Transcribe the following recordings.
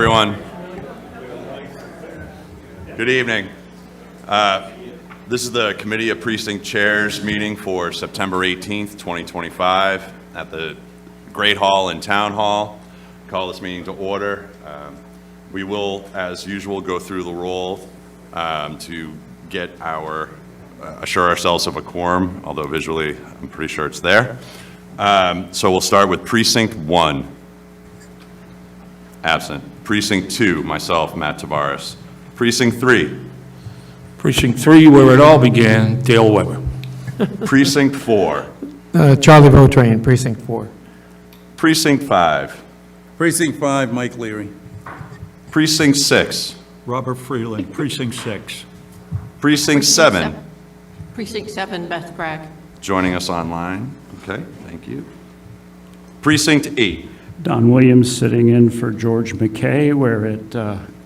Everyone, good evening. This is the Committee of Precinct Chairs meeting for September 18th, 2025 at the Great Hall in Town Hall. Call this meeting to order. We will, as usual, go through the roll to get assure ourselves of a quorum, although visually I'm pretty sure it's there. So we'll start with Precinct 1. Absent. Precinct 2, myself, Matt Tavares. Precinct 3. Precinct 3, where it all began, Dale Weber. Precinct 4. Charlie Beautrain, Precinct 4. Precinct 5. Precinct 5, Mike Leary. Precinct 6. Robert Freeland, Precinct 6. Precinct 7. Precinct 7, Beth Bragg. Joining us online. Okay, thank you. Precinct 8. Don Williams sitting in for George McKay, where it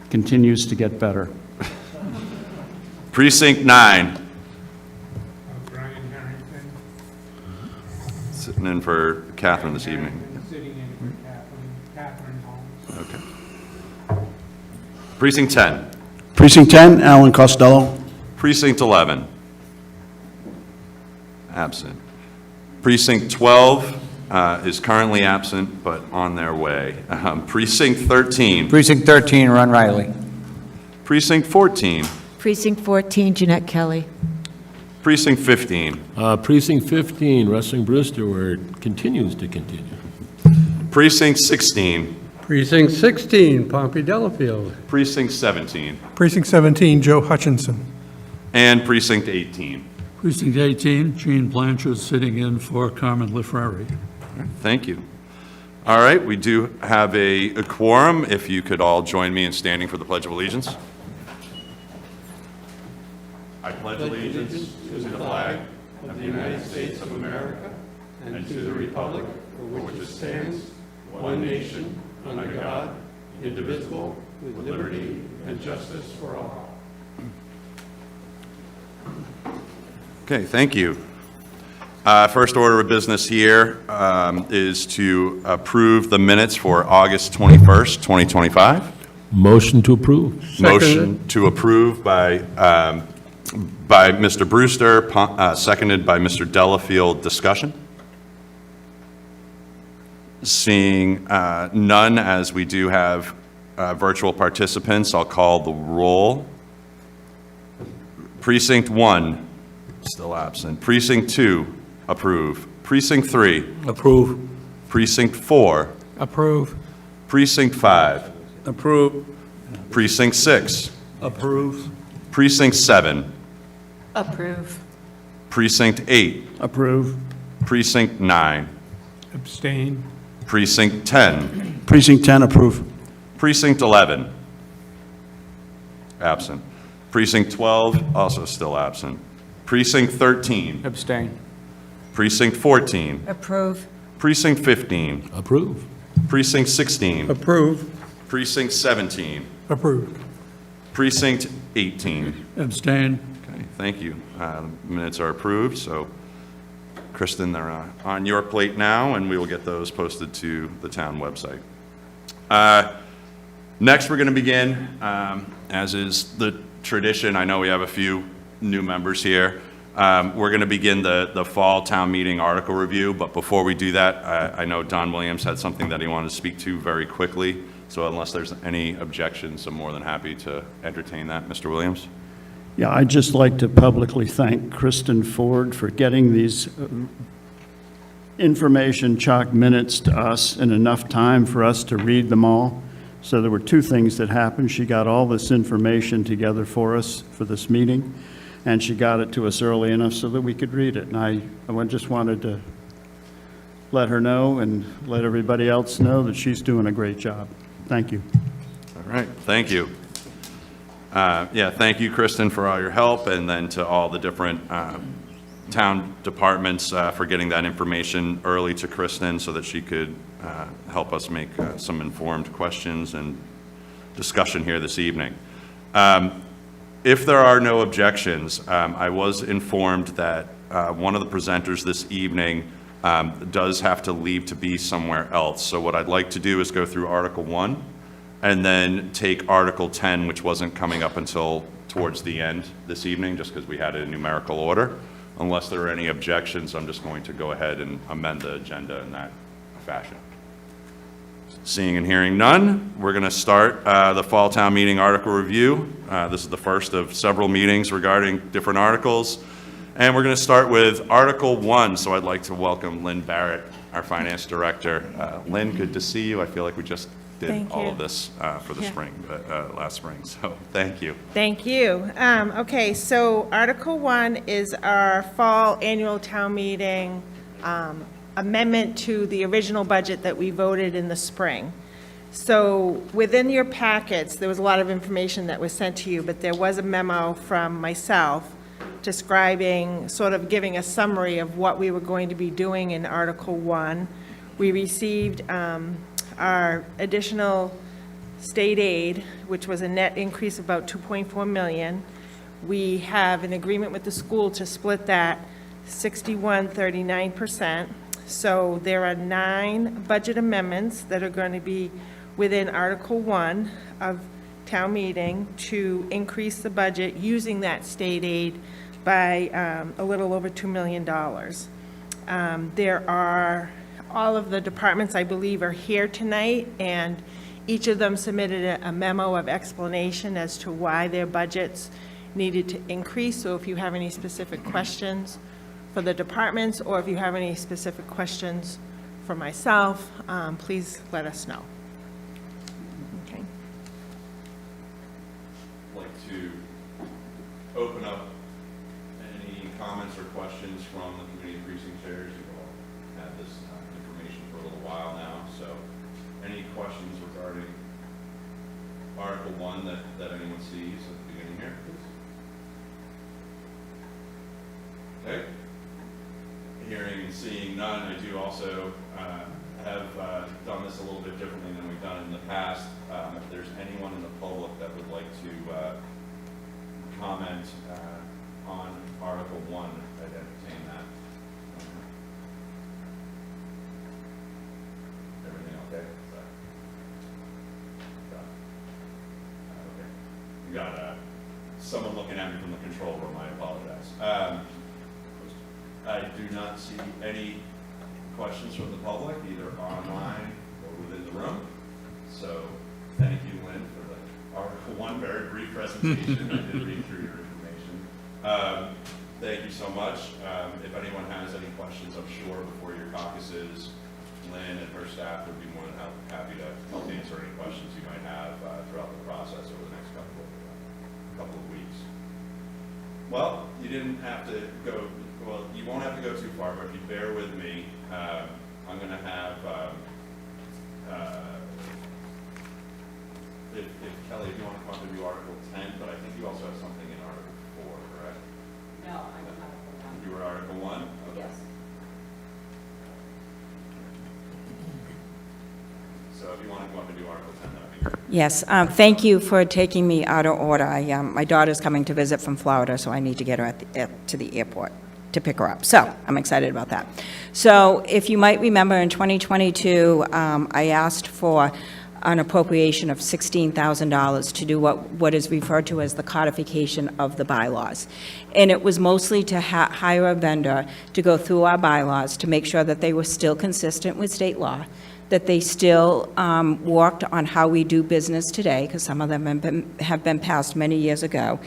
continues to get better. Precinct 9. Brian Harrington. Sitting in for Catherine this evening. Sitting in for Catherine Holmes. Okay. Precinct 10. Precinct 10, Alan Costello. Precinct 11. Absent. Precinct 12 is currently absent, but on their way. Precinct 13. Precinct 13, Ron Riley. Precinct 14. Precinct 14, Jeanette Kelly. Precinct 15. Precinct 15, Wrestling Brewster, where it continues to continue. Precinct 16. Precinct 16, Pompey Delafield. Precinct 17. Precinct 17, Joe Hutchinson. And Precinct 18. Precinct 18, Gene Blanchard sitting in for Carmen LaFrari. Thank you. All right, we do have a quorum. If you could all join me in standing for the Pledge of Allegiance. I pledge allegiance to the flag of the United States of America and to the republic for which it stands, one nation, under God, indivisible, with liberty and justice for all. Okay, thank you. First order of business here is to approve the minutes for August 21st, 2025. Motion to approve. Motion to approve by Mr. Brewster, seconded by Mr. Delafield. Discussion? Seeing none, as we do have virtual participants, I'll call the roll. Precinct 1, still absent. Precinct 2, approve. Precinct 3, Approve. Precinct 4, Approve. Precinct 5, Approve. Precinct 6, Approve. Precinct 7, Approve. Precinct 8, Approve. Precinct 9, Abstain. Precinct 10, Precinct 10, approve. Precinct 11, absent. Precinct 12, also still absent. Precinct 13, Abstain. Precinct 14, Approve. Precinct 15, Approve. Precinct 16, Approve. Precinct 17, Approve. Precinct 18. Abstain. Okay, thank you. Minutes are approved, so Kristen, they're on your plate now, and we will get those posted to the town website. Next, we're going to begin, as is the tradition. I know we have a few new members here. We're going to begin the fall town meeting article review, but before we do that, I know Don Williams had something that he wanted to speak to very quickly, so unless there's any objections, I'm more than happy to entertain that. Mr. Williams? Yeah, I'd just like to publicly thank Kristen Ford for getting these information chock minutes to us in enough time for us to read them all. So there were two things that happened. She got all this information together for us for this meeting, and she got it to us early enough so that we could read it. And I just wanted to let her know and let everybody else know that she's doing a great job. Thank you. All right, thank you. Yeah, thank you, Kristen, for all your help, and then to all the different town departments for getting that information early to Kristen so that she could help us make some informed questions and discussion here this evening. If there are no objections, I was informed that one of the presenters this evening does have to leave to be somewhere else. So what I'd like to do is go through Article 1 and then take Article 10, which wasn't coming up until towards the end this evening, just because we had it in numerical order. Unless there are any objections, I'm just going to go ahead and amend the agenda in that fashion. Seeing and hearing none, we're going to start the Fall Town Meeting article review. This is the first of several meetings regarding different articles. And we're going to start with Article 1. So I'd like to welcome Lynn Barrett, our Finance Director. Lynn, good to see you. I feel like we just did all of this for the spring, last spring. So thank you. Thank you. Okay, so Article 1 is our fall annual town meeting amendment to the original budget that we voted in the spring. So within your packets, there was a lot of information that was sent to you, but there was a memo from myself describing, sort of giving a summary of what we were going to be doing in Article 1. We received our additional state aid, which was a net increase of about $2.4 million. We have an agreement with the school to split that 61-39%. So there are 9 budget amendments that are going to be within Article 1 of town meeting to increase the budget using that state aid by a little over $2 million. There are, all of the departments, I believe, are here tonight, and each of them submitted a memo of explanation as to why their budgets needed to increase. So if you have any specific questions for the departments, or if you have any specific questions for myself, please let us know. Okay. I'd like to open up any comments or questions from the committee precinct chairs. You've all had this information for a little while now, so any questions regarding Article 1 that anyone sees at the beginning here, please? Okay. Hearing and seeing none, I do also have done this a little bit differently than we've done in the past. If there's anyone in the public that would like to comment on Article 1, I'd entertain that. Everything okay? Okay. We got someone looking at me from the control room. I apologize. I do not see any questions from the public, either online or within the room. So thank you, Lynn, for the Article 1 very brief presentation. I did read through your information. Thank you so much. If anyone has any questions, I'm sure before your caucuses, Lynn and her staff would be more than happy to help answer any questions you might have throughout the process over the next couple of weeks. Well, you didn't have to go. Well, you won't have to go too far, but if you bear with me, I'm going to have, if Kelly, if you want to come up and do Article 10, but I think you also have something in Article 4, correct? No, I'm Article 1. You were Article 1? Okay. Yes. So if you want to come up and do Article 10, that would be great. Yes, thank you for taking me out of order. My daughter's coming to visit from Florida, so I need to get her to the airport to pick her up. So I'm excited about that. So if you might remember, in 2022, I asked for an appropriation of $16,000 to do what is referred to as the codification of the bylaws. And it was mostly to hire a vendor to go through our bylaws to make sure that they were still consistent with state law, that they still worked on how we do business today, because some of them have been passed many years ago,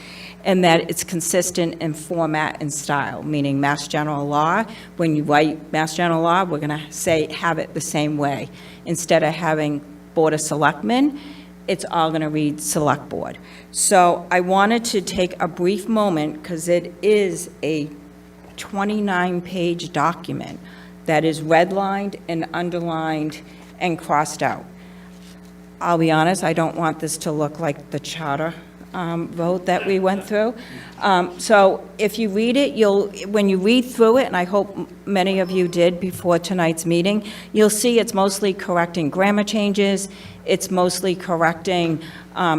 and that it's consistent in format and style, meaning Mass General Law. When you write Mass General Law, we're going to say have it the same way. Instead of having Board of Selectmen, it's all going to read Select Board. So I wanted to take a brief moment, because it is a 29-page document that is redlined and underlined and crossed out. I'll be honest, I don't want this to look like the charter vote that we went through. So if you read it, when you read through it, and I hope many of you did before tonight's meeting, you'll see it's mostly correcting grammar changes. It's mostly correcting,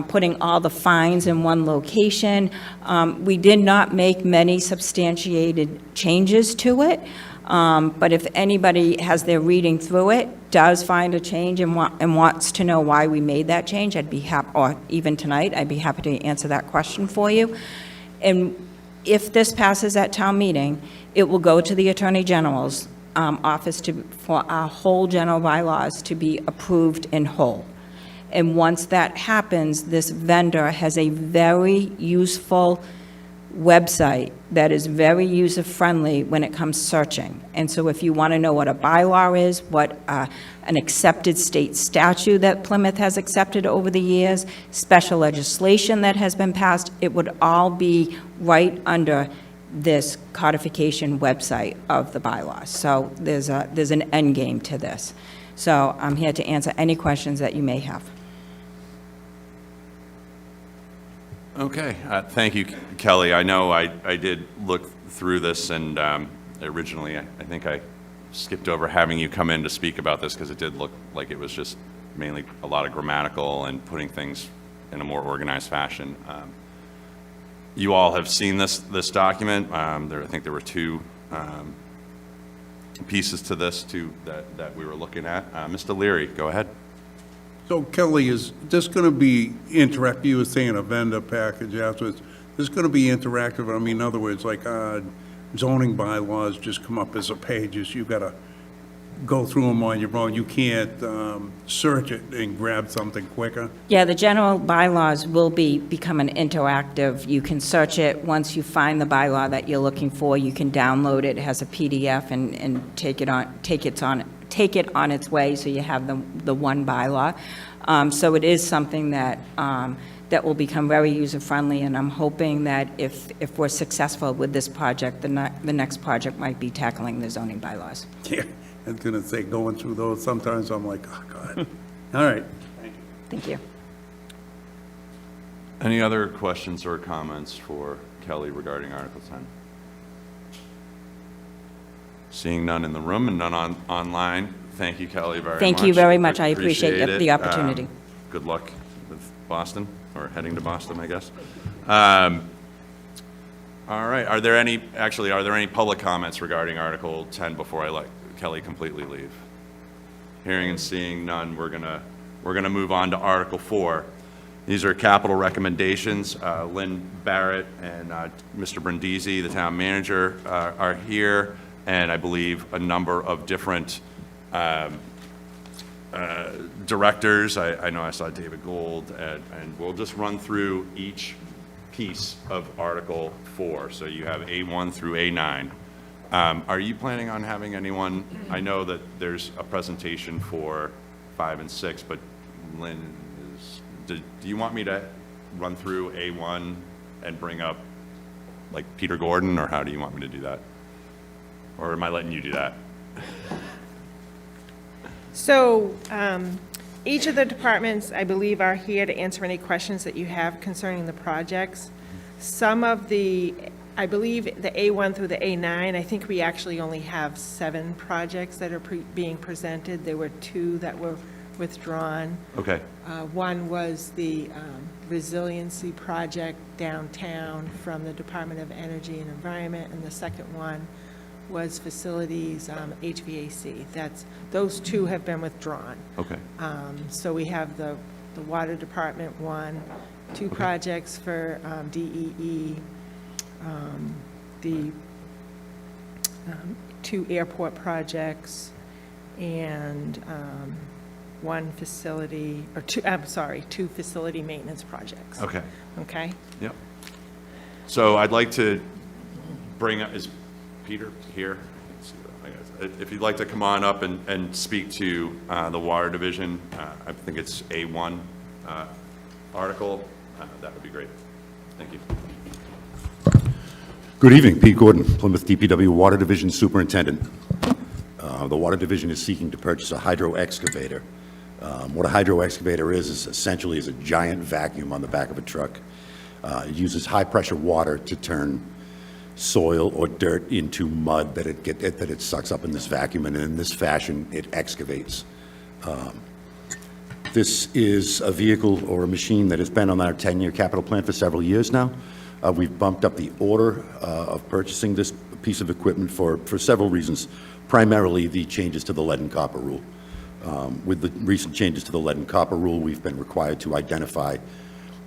putting all the fines in one location. We did not make many substantiated changes to it. But if anybody, has their reading through it, does find a change and wants to know why we made that change, I'd be happy, or even tonight, I'd be happy to answer that question for you. And if this passes at town meeting, it will go to the Attorney General's office for our whole general bylaws to be approved in whole. And once that happens, this vendor has a very useful website that is very user-friendly when it comes searching. And so if you want to know what a bylaw is, what an accepted state statute that Plymouth has accepted over the years, special legislation that has been passed, it would all be right under this codification website of the bylaws. So there's an end game to this. So I'm here to answer any questions that you may have. Okay, thank you, Kelly. I know I did look through this, and originally I think I skipped over having you come in to speak about this because it did look like it was just mainly a lot of grammatical and putting things in a more organized fashion. You all have seen this document. I think there were two pieces to this that we were looking at. Mr. Leary, go ahead. So Kelly, is this going to be interactive? You were saying a vendor package afterwards. This is going to be interactive. I mean, in other words, like zoning bylaws just come up as a pages. You've got to go through them on your own. You can't search it and grab something quicker. Yeah, the general bylaws will become an interactive. You can search it. Once you find the bylaw that you're looking for, you can download it. It has a PDF and take it on its way, so you have the one bylaw. So it is something that will become very user-friendly, and I'm hoping that if we're successful with this project, the next project might be tackling the zoning bylaws. Yeah, I was going to say, going through those, sometimes I'm like, oh, God. All right. Thank you. Any other questions or comments for Kelly regarding Article 10? Seeing none in the room and none online, thank you, Kelly, very much. Thank you very much. I appreciate it. the opportunity. Good luck with Boston, or heading to Boston, I guess. All right, are there any public comments regarding Article 10 before I let Kelly completely leave? Hearing and seeing none, we're gonna move on to Article 4. These are capital recommendations. Lynn Barrett and Mr. Brindisi, the town manager, are here, and I believe a number of different directors. I know I saw David Gold, and we'll just run through each piece of Article 4. So you have A1 through A9. Are you planning on having anyone, I know that there's a presentation for 5 and 6, but Lynn, do you want me to run through A1 and bring up like Peter Gordon, or how do you want me to do that? Or am I letting you do that? So each of the departments, I believe, are here to answer any questions that you have concerning the projects. Some of I believe the A1 through the A9, I think we actually only have 7 projects that are being presented. There were 2 that were withdrawn. Okay. One was the resiliency project downtown from the Department of Energy and Environment, and the second one was facilities HVAC. Those 2 have been withdrawn. Okay. So we have the water department one, 2 projects for DEE, the 2 airport projects, and 1 facility, or 2 facility maintenance projects. Okay. Okay? Yep. So I'd like to bring up, is Peter here? If you'd like to come on up and speak to the water division, I think it's A1 article, that would be great. Thank you. Good evening, Pete Gordon, Plymouth DPW Water Division Superintendent. The Water Division is seeking to purchase a hydro excavator. What a hydro excavator is essentially a giant vacuum on the back of a truck. It uses high-pressure water to turn soil or dirt into mud that it sucks up in this vacuum, and in this fashion, it excavates. This is a vehicle or a machine that has been on our 10-year capital plan for several years now. We've bumped up the order of purchasing this piece of equipment for several reasons, primarily the changes to the lead and copper rule. With the recent changes to the lead and copper rule, we've been required to identify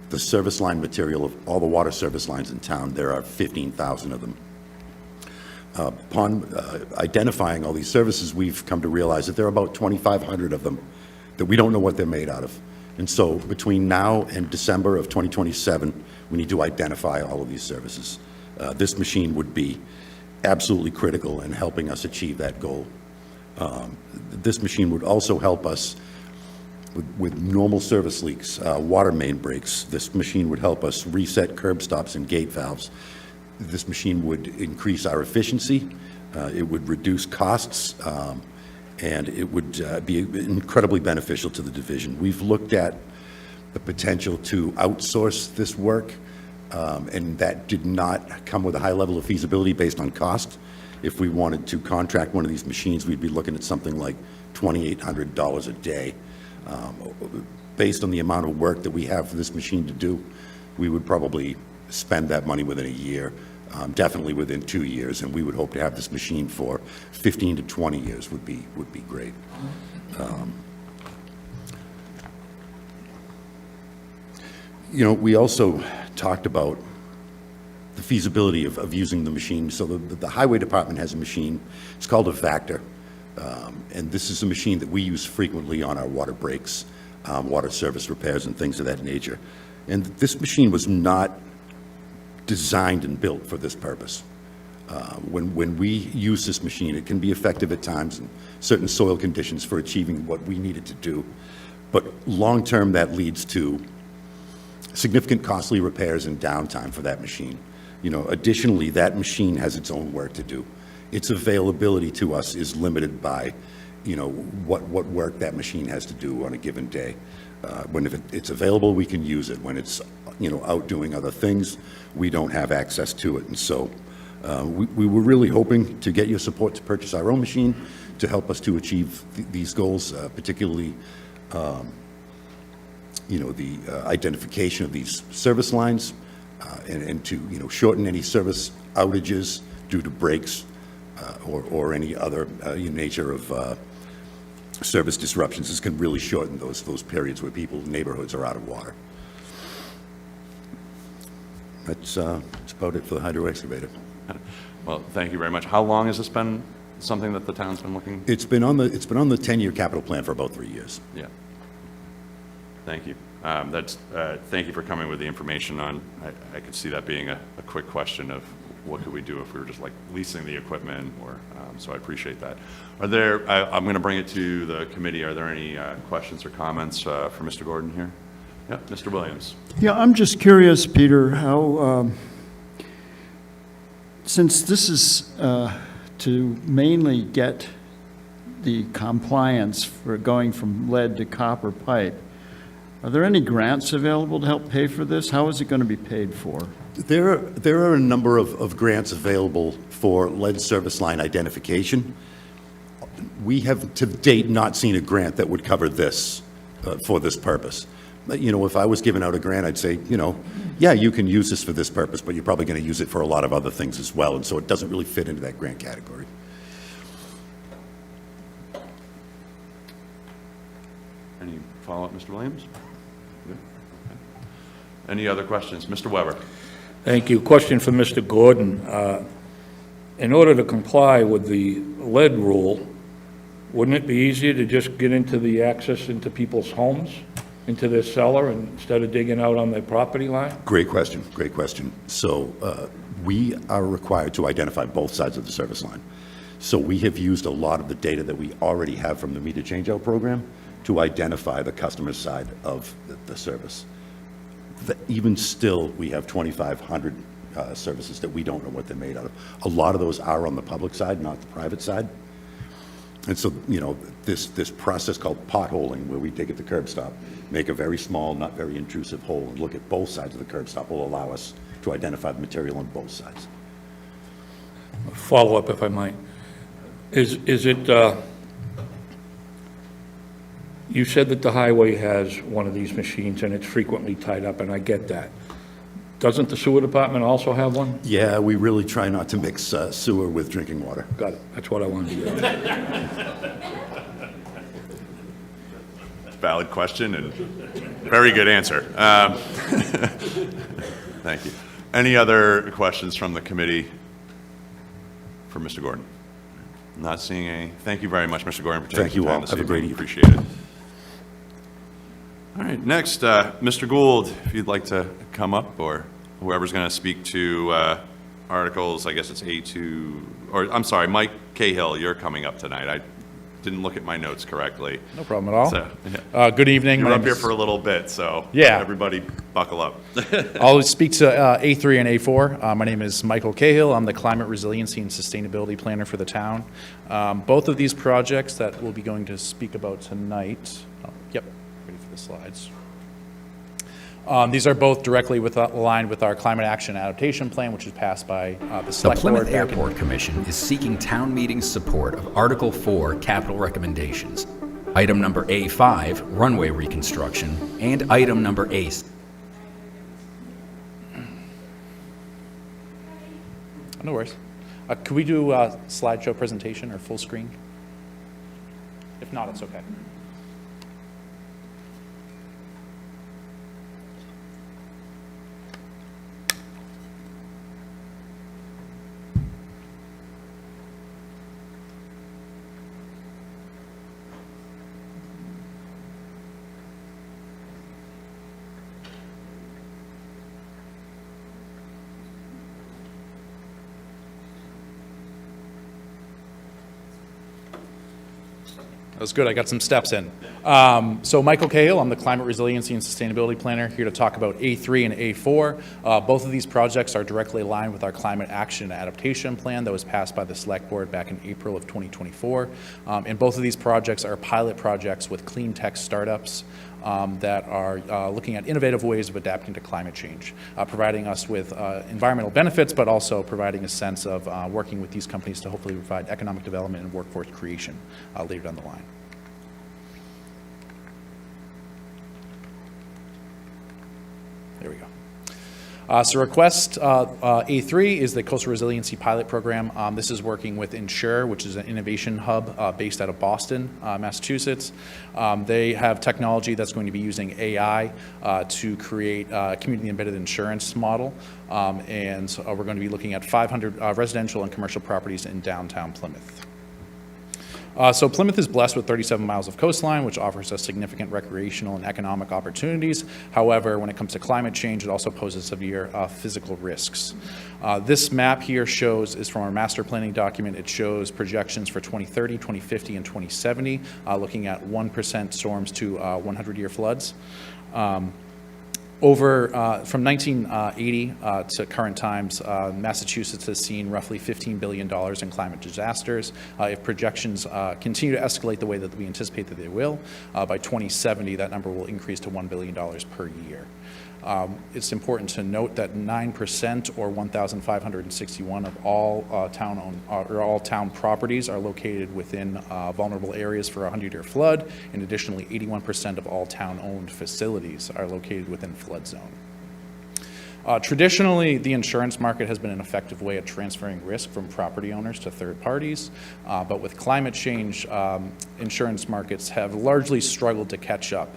the service line material of all the water service lines in town. There are 15,000 of them. Upon identifying all these services, we've come to realize that there are about 2,500 of them that we don't know what they're made out of. And so between now and December of 2027, we need to identify all of these services. This machine would be absolutely critical in helping us achieve that goal. This machine would also help us with normal service leaks, water main breaks. This machine would help us reset curb stops and gate valves. This machine would increase our efficiency, it would reduce costs, and it would be incredibly beneficial to the division. We've looked at the potential to outsource this work, and that did not come with a high level of feasibility based on cost. If we wanted to contract one of these machines, we'd be looking at something like $2,800 a day. Based on the amount of work that we have for this machine to do, we would probably spend that money within a year, definitely within 2 years, and we would hope to have this machine for 15 to 20 years would be great. You know, we also talked about the feasibility of using the machine. So the highway department has a machine. It's called a Vector, and this is a machine that we use frequently on our water breaks, water service repairs, and things of that nature. And this machine was not designed and built for this purpose. When we use this machine, it can be effective at times in certain soil conditions for achieving what we needed to do. But long-term, that leads to significant costly repairs and downtime for that machine. You know, additionally, that machine has its own work to do. Its availability to us is limited by, you know, what work that machine has to do on a given day. When it's available, we can use it. When it's, you know, out doing other things, we don't have access to it. And so we were really hoping to get your support to purchase our own machine to help us to achieve these goals, particularly, you know, the identification of these service lines and to, you know, shorten any service outages due to breaks or any other nature of service disruptions. This can really shorten those periods where neighborhoods are out of water. That's about it for the hydro excavator. Well, thank you very much. How long has this been something that the town's been looking? It's been on the 10-year capital plan for about 3 years. Yeah. Thank you. Thank you for coming with the information on, I could see that being a quick question of what could we do if we were just like leasing the equipment or, so I appreciate that. Are there, I'm going to bring it to the committee. Are there any questions or comments for Mr. Gordon here? Yeah, Mr. Williams. Yeah, I'm just curious, Peter, how, since this is to mainly get the compliance for going from lead to copper pipe, are there any grants available to help pay for this? How is it going to be paid for? There are a number of grants available for lead service line identification. We have to date not seen a grant that would cover this for this purpose. But, you know, if I was giving out a grant, I'd say, you know, yeah, you can use this for this purpose, but you're probably going to use it for a lot of other things as well, and so it doesn't really fit into that grant category. Any follow-up, Mr. Williams? Good. Okay. Any other questions? Mr. Weber. Thank you. Question for Mr. Gordon. In order to comply with the lead rule, wouldn't it be easier to just get into the access into people's homes, into their cellar, instead of digging out on their property line? Great question, great question. So we are required to identify both sides of the service line. So we have used a lot of the data that we already have from the meter changeout program to identify the customer side of the service. Even still, we have 2,500 services that we don't know what they're made out of. A lot of those are on the public side, not the private side. And so, you know, this process called potholing, where we dig at the curb stop, make a very small, not very intrusive hole, and look at both sides of the curb stop, will allow us to identify the material on both sides. Follow-up, if I might. Is it, you said that the highway has one of these machines and it's frequently tied up, and I get that. Doesn't the sewer department also have one? Yeah, we really try not to mix sewer with drinking water. Got it. That's what I wanted to hear. Valid question and very good answer. Thank you. Any other questions from the committee for Mr. Gordon? Not seeing any. Thank you very much, Mr. Gordon, for Thank taking you the time all. this Have a great evening. evening. Appreciate it. All right, next, Mr. Gould, if you'd like to come up, or whoever's going to speak to articles, I guess it's A2, or I'm sorry, Mike Cahill, you're coming up tonight. I didn't look at my notes correctly. No problem at all. So, yeah. Good evening. You're My up name here is- for a little bit, so Yeah. everybody buckle up. I'll speak to A3 and A4. My name is Michael Cahill. I'm the Climate Resiliency and Sustainability Planner for the town. Both of these projects that we'll be going to speak about tonight, yep, ready for the slides. These are both directly aligned with our Climate Action Adaptation Plan, which was passed by the Select Board. The Plymouth Airport Commission is seeking town meeting support of Article 4 capital recommendations, item number A5, runway reconstruction, and item number A6. No worries. Could we do a slideshow presentation or full screen? If not, it's okay. That was good. I got some steps in. So Michael Cahill, I'm the Climate Resiliency and Sustainability Planner, here to talk about A3 and A4. Both of these projects are directly aligned with our Climate Action and Adaptation Plan that was passed by the Select Board back in April of 2024. And both of these projects are pilot projects with clean tech startups that are looking at innovative ways of adapting to climate change, providing us with environmental benefits, but also providing a sense of working with these companies to hopefully provide economic development and workforce creation later down the line. There we go. So request A3 is the Coastal Resiliency Pilot Program. This is working with Insure, which is an innovation hub based out of Boston, Massachusetts. They have technology that's going to be using AI to create a community-embedded insurance model. And we're going to be looking at 500 residential and commercial properties in downtown Plymouth. So Plymouth is blessed with 37 miles of coastline, which offers us significant recreational and economic opportunities. However, when it comes to climate change, it also poses severe physical risks. This map here is from our master planning document. It shows projections for 2030, 2050, and 2070, looking at 1% storms to 100-year floods. From 1980 to current times, Massachusetts has seen roughly $15 billion in climate disasters. If projections continue to escalate the way that we anticipate that they will, by 2070, that number will increase to $1 billion per year. It's important to note that 9% or 1,561 of all town properties are located within vulnerable areas for a 100-year flood, and additionally 81% of all town-owned facilities are located within flood zone. Traditionally, the insurance market has been an effective way of transferring risk from property owners to third parties, but with climate change, insurance markets have largely struggled to catch up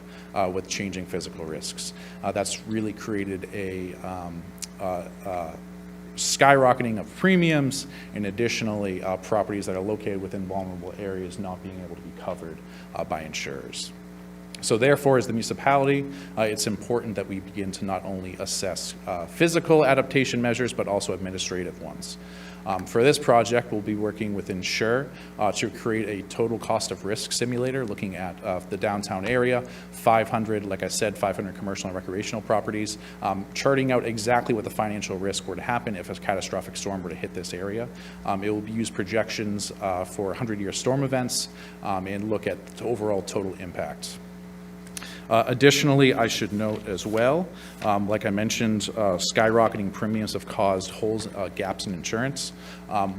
with changing physical risks. That's really created a skyrocketing of premiums, and additionally properties that are located within vulnerable areas not being able to be covered by insurers. So therefore, as the municipality, it's important that we begin to not only assess physical adaptation measures, but also administrative ones. For this project, we'll be working with Insure to create a total cost of risk simulator looking at the downtown area, 500, like I said, 500 commercial and recreational properties, charting out exactly what the financial risk were to happen if a catastrophic storm were to hit this area. It will use projections for 100-year storm events and look at the overall total impact. Additionally, I should note as well, like I mentioned, skyrocketing premiums have caused holes, gaps in insurance.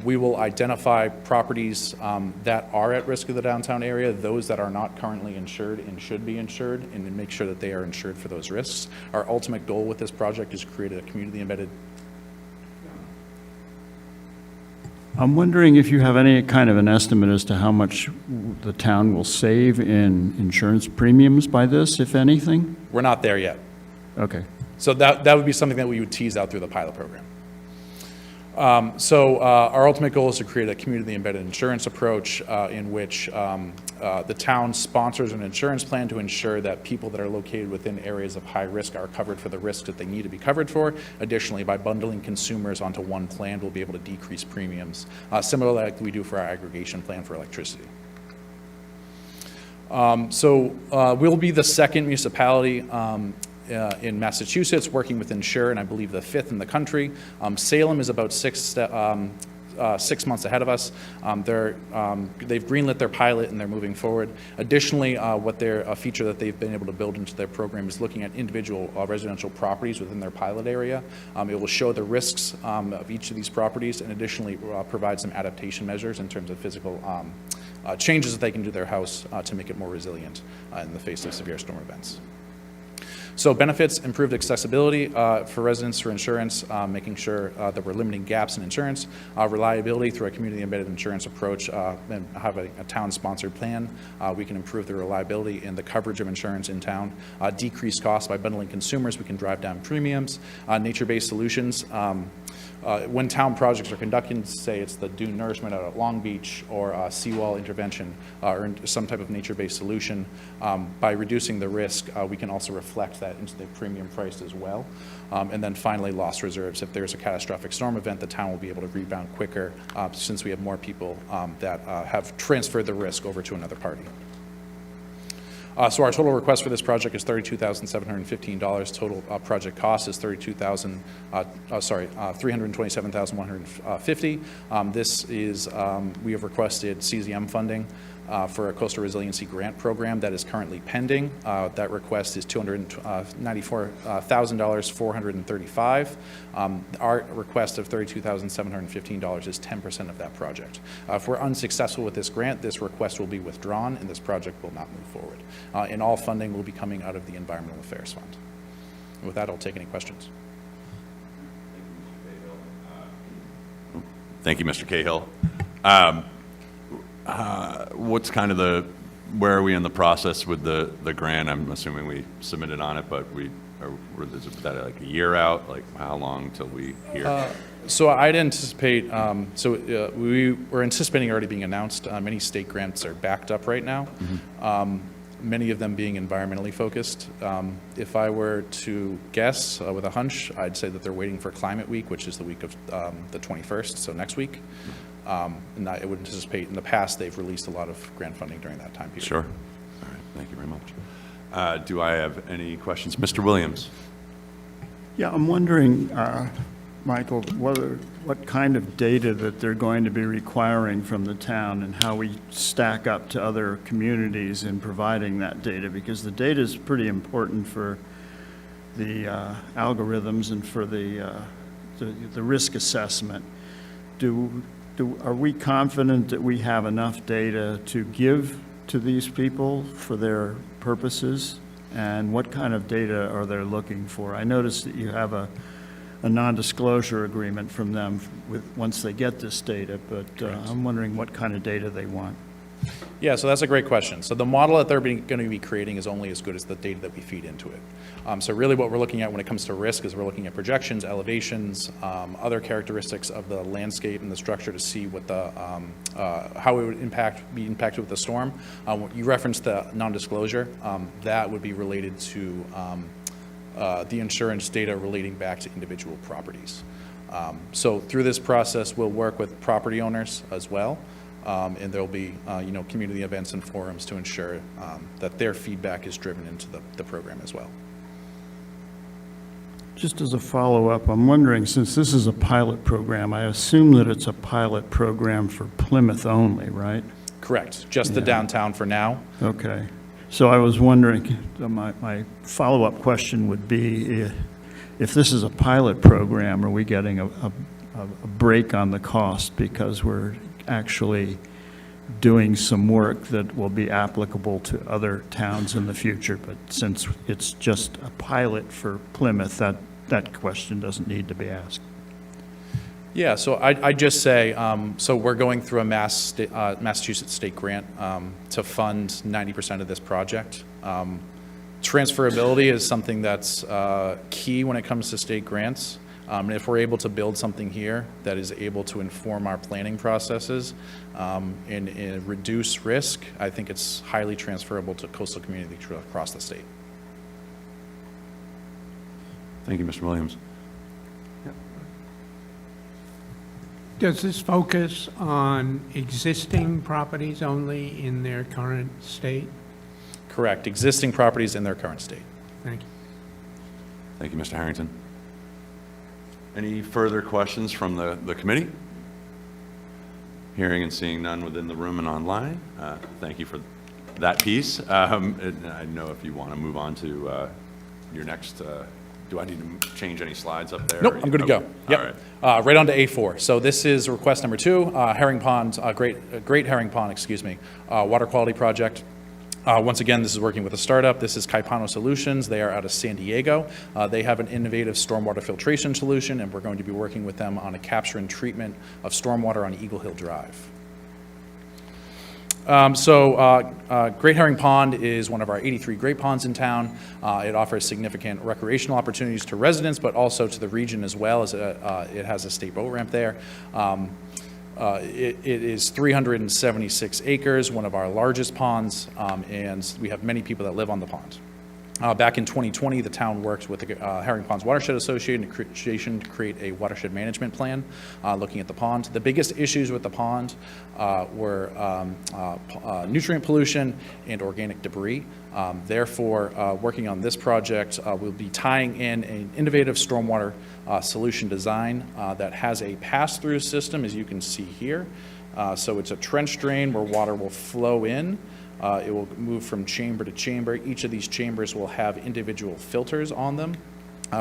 We will identify properties that are at risk of the downtown area, those that are not currently insured and should be insured, and then make sure that they are insured for those risks. Our ultimate goal with this project is to create a community-embedded. I'm wondering if you have any kind of an estimate as to how much the town will save in insurance premiums by this, if anything? We're not there yet. Okay. So that would be something that we would tease out through the pilot program. Our ultimate goal is to create a community-embedded insurance approach in which the town sponsors an insurance plan to ensure that people that are located within areas of high risk are covered for the risks that they need to be covered for. Additionally, by bundling consumers onto one plan, we'll be able to decrease premiums, similarly like we do for our aggregation plan for electricity. We'll be the second municipality in Massachusetts working with Insure, and I believe the 5th in the country. Salem is about 6 months ahead of us. They've greenlit their pilot and they're moving forward. Additionally, a feature that they've been able to build into their program is looking at individual residential properties within their pilot area. It will show the risks of each of these properties and additionally provide some adaptation measures in terms of physical changes that they can do to their house to make it more resilient in the face of severe storm events. So benefits, improved accessibility for residents for insurance, making sure that we're limiting gaps in insurance, reliability through a community-embedded insurance approach, and have a town-sponsored plan. We can improve the reliability and the coverage of insurance in town, decrease costs by bundling consumers. We can drive down premiums, nature-based solutions. When town projects are conducted, say it's the dune nourishment out at Long Beach or a seawall intervention or some type of nature-based solution, by reducing the risk, we can also reflect that into the premium price as well. And then finally, loss reserves. If there's a catastrophic storm event, the town will be able to rebound quicker since we have more people that have transferred the risk over to another party. So our total request for this project is $32,715. Total project cost is $327,150. This is, we have requested CZM funding for a coastal resiliency grant program that is currently pending. That request is $294,435. Our request of $32,715 is 10% of that project. If we're unsuccessful with this grant, this request will be withdrawn and this project will not move forward. And all funding will be coming out of the Environmental Affairs Fund. And with that, I'll take any questions. Thank you, Mr. Cahill. What's kind of where are we in the process with the grant? I'm assuming we submitted on it, but is that like a year out? Like how long till we hear? So I'd anticipate, we were anticipating already being announced. Many state grants are backed up right now. Mm-hmm. Many of them being environmentally focused. If I were to guess with a hunch, I'd say that they're waiting for Climate Week, which is the week of the 21st, so next week. And I would anticipate in the past they've released a lot of grant funding during that time period. Sure. All right. Thank you very much. Do I have any questions? Mr. Williams. Yeah, I'm wondering, Michael, what kind of data that they're going to be requiring from the town and how we stack up to other communities in providing that data, because the data is pretty important for the algorithms and for the risk assessment. Are we confident that we have enough data to give to these people for their purposes? And what kind of data are they looking for? I noticed that you have a non-disclosure agreement from them once they get this data, but I'm wondering what kind of data they want. Yeah, so that's a great question. So the model that they're going to be creating is only as good as the data that we feed into it. So really what we're looking at when it comes to risk is we're looking at projections, elevations, other characteristics of the landscape and the structure to see what how it would be impacted with the storm. You referenced the non-disclosure. That would be related to the insurance data relating back to individual properties. So through this process, we'll work with property owners as well. And there'll be, community events and forums to ensure that their feedback is driven into the program as well. Just as a follow-up, I'm wondering, since this is a pilot program, I assume that it's a pilot program for Plymouth only, right? Correct. Just the downtown for now. Okay. So I was wondering, my follow-up question would be, if this is a pilot program, are we getting a break on the cost because we're actually doing some work that will be applicable to other towns in the future? But since it's just a pilot for Plymouth, that question doesn't need to be asked. Yeah, so I'd just say, so we're going through a Massachusetts state grant to fund 90% of this project. Transferability is something that's key when it comes to state grants. And if we're able to build something here that is able to inform our planning processes and reduce risk, I think it's highly transferable to coastal communities across the state. Thank you, Mr. Williams. Does this focus on existing properties only in their current state? Correct. Existing properties in their current state. Thank you. Thank you, Mr. Harrington. Any further questions from the committee? Hearing and seeing none within the room and online. Thank you for that piece. And I know if you want to move on to your next, do I need to change any slides up there? Nope, I'm good to go. Yep. All right. Right on to A4. So this is request number 2, Herring Pond, Great Herring Pond, excuse me, water quality project. Once again, this is working with a startup. This is Caipano Solutions. They are out of San Diego. They have an innovative stormwater filtration solution, and we're going to be working with them on a capture and treatment of stormwater on Eagle Hill Drive. Great Herring Pond is one of our 83 great ponds in town. It offers significant recreational opportunities to residents, but also to the region as well, as it has a state boat ramp there. It is 376 acres, one of our largest ponds, and we have many people that live on the pond. Back in 2020, the town worked with the Herring Ponds Watershed Association to create a watershed management plan looking at the pond. The biggest issues with the pond were nutrient pollution and organic debris. Therefore, working on this project, we'll be tying in an innovative stormwater solution design that has a pass-through system, as you can see here. So it's a trench drain where water will flow in. It will move from chamber to chamber. Each of these chambers will have individual filters on them,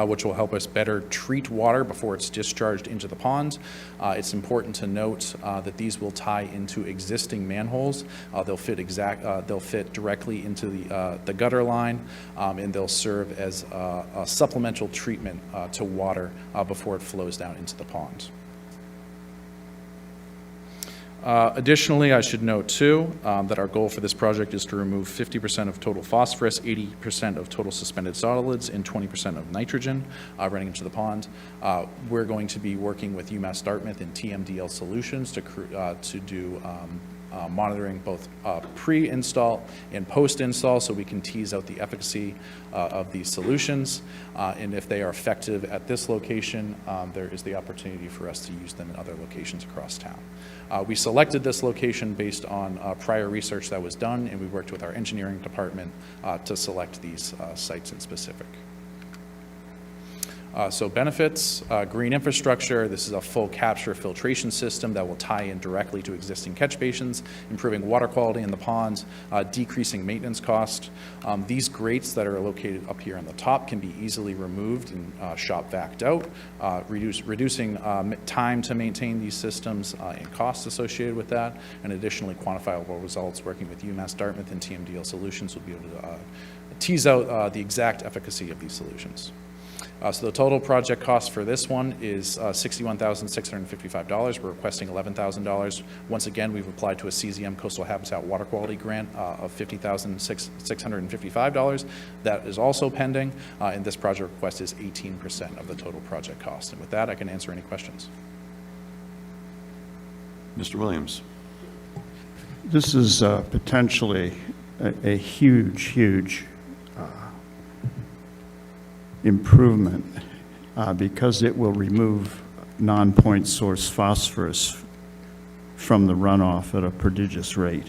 which will help us better treat water before it's discharged into the pond. It's important to note that these will tie into existing manholes. They'll fit directly into the gutter line, and they'll serve as a supplemental treatment to water before it flows down into the pond. Additionally, I should note too that our goal for this project is to remove 50% of total phosphorus, 80% of total suspended solids, and 20% of nitrogen running into the pond. We're going to be working with UMass Dartmouth and TMDL Solutions to do monitoring both pre-install and post-install, so we can tease out the efficacy of these solutions. And if they are effective at this location, there is the opportunity for us to use them in other locations across town. We selected this location based on prior research that was done, and we worked with our engineering department to select these sites in specific. So benefits, green infrastructure. This is a full capture filtration system that will tie in directly to existing catch basins, improving water quality in the ponds, decreasing maintenance cost. These grates that are located up here on the top can be easily removed and shop vacked out, reducing time to maintain these systems and costs associated with that. And additionally, quantifiable results working with UMass Dartmouth and TMDL Solutions will be able to tease out the exact efficacy of these solutions. So the total project cost for this one is $61,655. We're requesting $11,000. Once again, we've applied to a CZM Coastal Habitat Water Quality Grant of $50,655. That is also pending, and this project request is 18% of the total project cost. And with that, I can answer any questions. Mr. Williams. This is potentially a huge improvement because it will remove non-point source phosphorus from the runoff at a prodigious rate.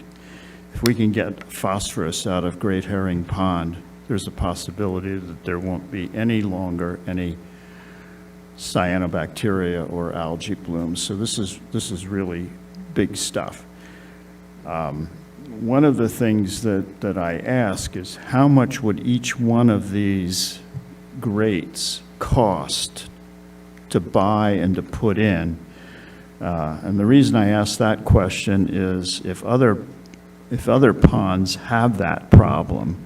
If we can get phosphorus out of Great Herring Pond, there's a possibility that there won't be any longer any cyanobacteria or algae blooms. So this is really big stuff. one of the things that I ask is how much would each one of these grates cost to buy and to put in? And the reason I ask that question is if other ponds have that problem,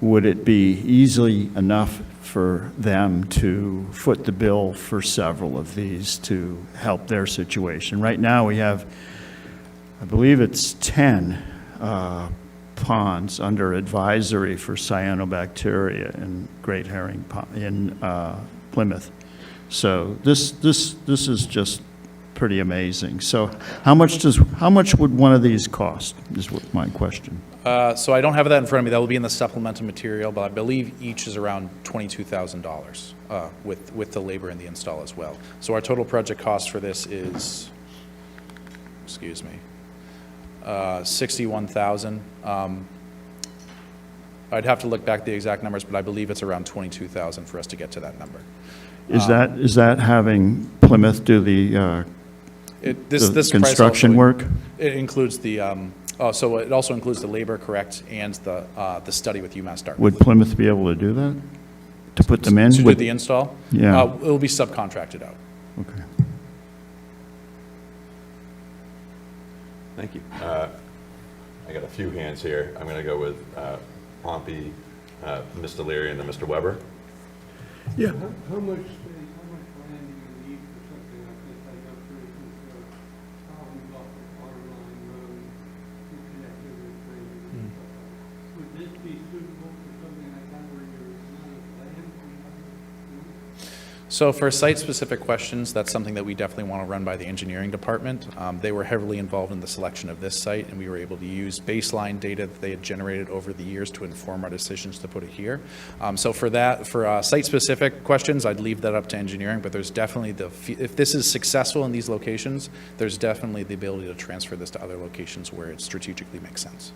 would it be easily enough for them to foot the bill for several of these to help their situation? Right now, we have, I believe it's 10 ponds under advisory for cyanobacteria in Great Herring Pond, in Plymouth. So this is just pretty amazing. So how much would one of these cost, is what my question. So I don't have that in front of me. That will be in the supplemental material, but I believe each is around $22,000 with the labor and the install as well. So our total project cost for this is, excuse me, $61,000. I'd have to look back the exact numbers, but I believe it's around $22,000 for us to get to that number. Is that having Plymouth do the This price construction also- work? It includes the, so it also includes the labor, correct, and the study with UMass Dartmouth. Would Plymouth be able to do that? To put them in? To do the install? Yeah. It will be subcontracted out. Okay. Thank you. I got a few hands here. I'm going to go with Pompey, Mr. Leary, and then Mr. Weber. Yeah. How much land do you need for something like this? I know, for instance, problems off of Water Line Road, to connect to the train and stuff like that. Would this be suitable for something like that where there's not enough land for you to do? So for site-specific questions, that's something that we definitely want to run by the engineering department. They were heavily involved in the selection of this site, and we were able to use baseline data that they had generated over the years to inform our decisions to put it here. So for site-specific questions, I'd leave that up to engineering, but there's definitely if this is successful in these locations, there's definitely the ability to transfer this to other locations where it strategically makes sense.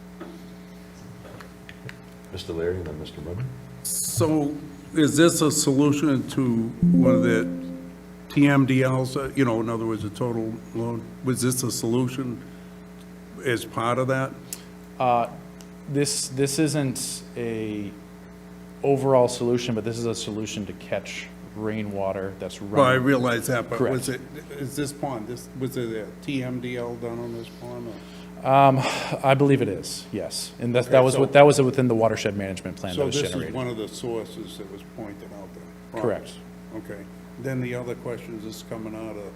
Mr. Leary and then Mr. Weber. So is this a solution to one of the TMDLs, in other words, a total load? Was this a solution as part of that? This isn't a overall solution, but this is a solution to catch rainwater that's running. Well, I realize that, but Correct. is this pond, was it a TMDL done on this pond? Or? I believe it is, yes. And that Okay, was so- that was within the watershed management plan that So was this is generated. one of the sources that was pointed out there? Correct. Okay. Then the other question, is this coming out of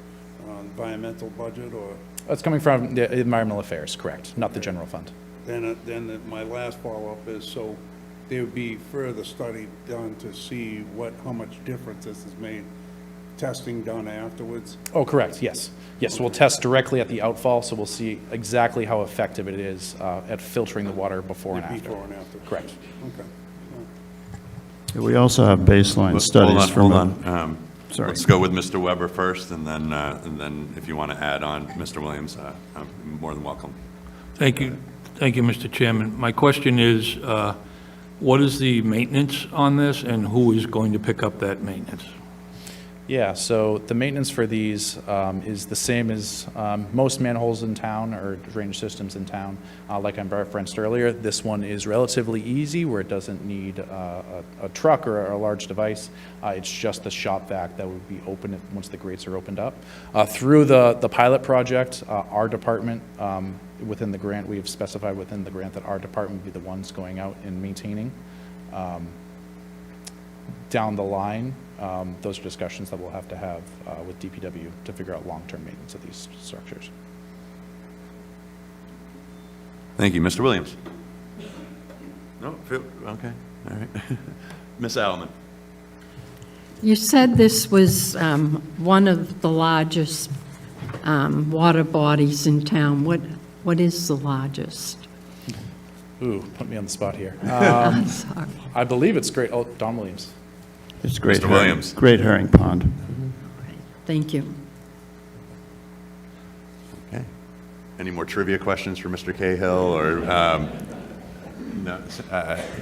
environmental budget, or? It's coming from the environmental affairs, correct, not the general fund. Then my last follow-up is, so there would be further study done to see how much difference this has made, testing done afterwards? Oh, correct, yes. Yes, we'll test directly at the outfall, so we'll see exactly how effective it is at filtering the water before and after. Before and after? Correct. Okay. We also have baseline studies Hold from. on. Sorry. Let's go with Mr. Weber first, and then if you want to add on, Mr. Williams, I'm more than welcome. Thank you, Mr. Chairman. My question is, what is the maintenance on this, and who is going to pick up that maintenance? Yeah, so the maintenance for these is the same as most manholes in town or drainage systems in town. Like I referenced earlier, this one is relatively easy where it doesn't need a truck or a large device. It's just the shop vac that would be open once the grates are opened up. Through the pilot project, our department, within the grant, we have specified within the grant that our department would be the ones going out and maintaining. Down the line, those are discussions that we'll have to have with DPW to figure out long-term maintenance of these structures. Thank you. Mr. Williams? No? Okay. All right. Ms. Allen? You said this was one of the largest water bodies in town. What is the largest? Ooh, put me on the spot here. Sorry. I believe it's great. Oh, Don Williams. It's Great Mr. Williams. Great Herring Pond. Thank you. Okay. Any more trivia questions for Mr. Cahill, or no,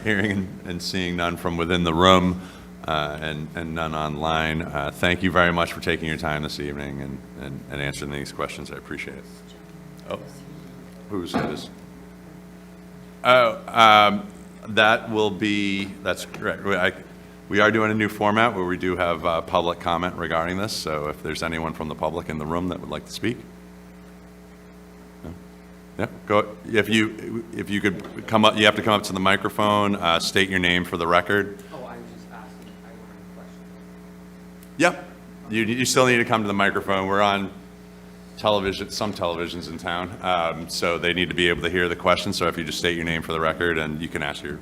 hearing and seeing none from within the room and none online? Thank you very much for taking your time this evening and answering these questions. I appreciate it. Oh, who's this? That will be, that's correct. We are doing a new format where we do have public comment regarding this, so if there's anyone from the public in the room that would like to speak. No? Yeah, go, if you could come up, you have to come up to the microphone, state your name for the record. Oh, I was just asking, I don't have a question. Yep, you still need to come to the microphone. We're on television, some televisions in town, so they need to be able to hear the question. So if you just state your name for the record, and you can ask your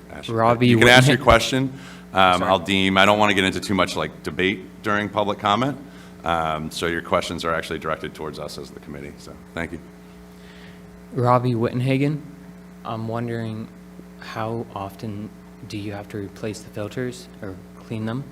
question. I'll deem, I don't want to get into too much like debate during public comment. So your questions are actually directed towards us as the committee. So thank you. Robbie Wittenhagen, I'm wondering how often do you have to replace the filters or clean them?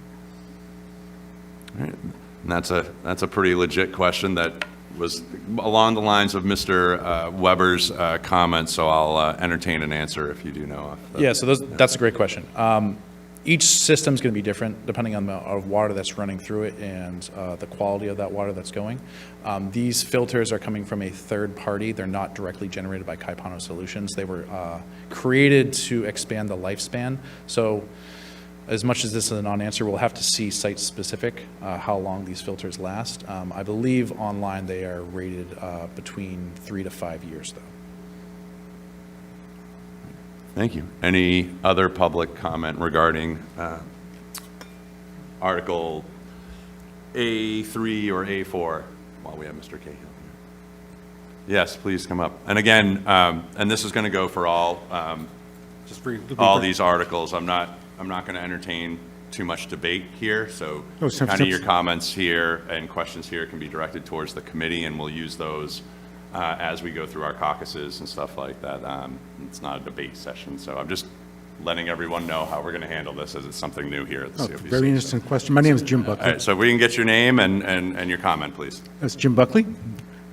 All right. And that's a pretty legit question that was along the lines of Mr. Weber's comment, so I'll entertain an answer if you do know. Yeah, so that's a great question. Each system's going to be different depending on the amount of water that's running through it and the quality of that water that's going. These filters are coming from a third party. They're not directly generated by Kaipano Solutions. They were created to expand the lifespan. So as much as this is a non-answer, we'll have to see site-specific how long these filters last. I believe online they are rated between 3 to 5 years, though. Thank you. Any other public comment regarding Article A3 or A4 while we have Mr. Cahill here? Yes, please come up. And again, and this is going to go for all these articles. I'm not going to entertain too much debate here, so kind of your comments here and questions here can be directed towards the committee, and we'll use those as we go through our caucuses and stuff like that. It's not a debate session, so I'm just letting everyone know how we're going to handle this, as it's something new here at the COPC. Very interesting question. My name is Jim Buckley. All right, so if we can get your name and your comment, please. That's Jim Buckley.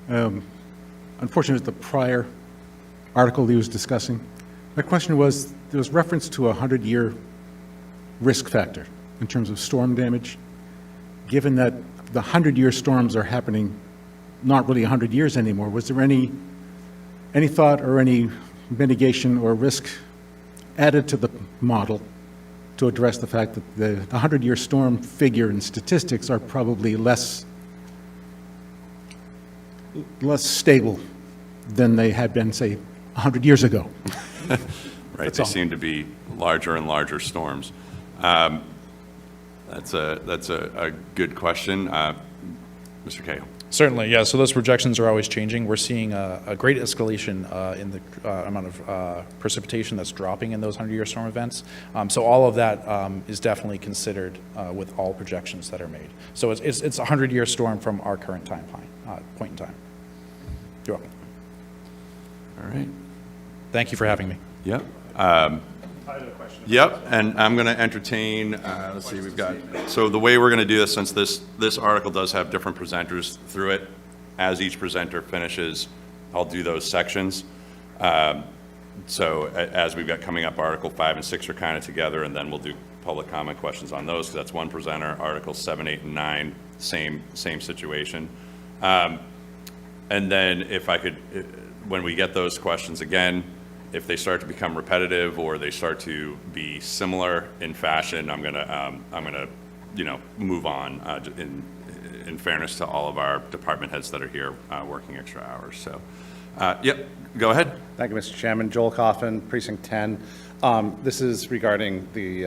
Unfortunately, the prior article he was discussing, my question was, there was reference to a 100-year risk factor in terms of storm damage. Given that the 100-year storms are happening not really 100 years anymore, was there any thought or any mitigation or risk added to the model to address the fact that the 100-year storm figure and statistics are probably less stable than they had been, say, 100 years ago? Right, they seem to be larger and larger storms. That's a good question. Mr. Cahill. Certainly, yeah. So those projections are always changing. We're seeing a great escalation in the amount of precipitation that's dropping in those 100-year storm events. So all of that is definitely considered with all projections that are made. So it's a 100-year storm from our current point in time. You're welcome. All right. Thank you for having me. Yep. Yep, and I'm going to entertain, let's see, we've got, so the way we're going to do this, since this article does have different presenters through it, as each presenter finishes, I'll do those sections. So as we've got coming up, Article 5 and 6 are kind of together, and then we'll do public comment questions on those, because that's one presenter. Articles 7, 8, and 9, same situation. And then if I could, when we get those questions again, if they start to become repetitive or they start to be similar in fashion, I'm gonna move on in fairness to all of our department heads that are here working extra hours. So, yep, go ahead. Thank you, Mr. Chairman. Joel Coffin, Precinct 10. This is regarding the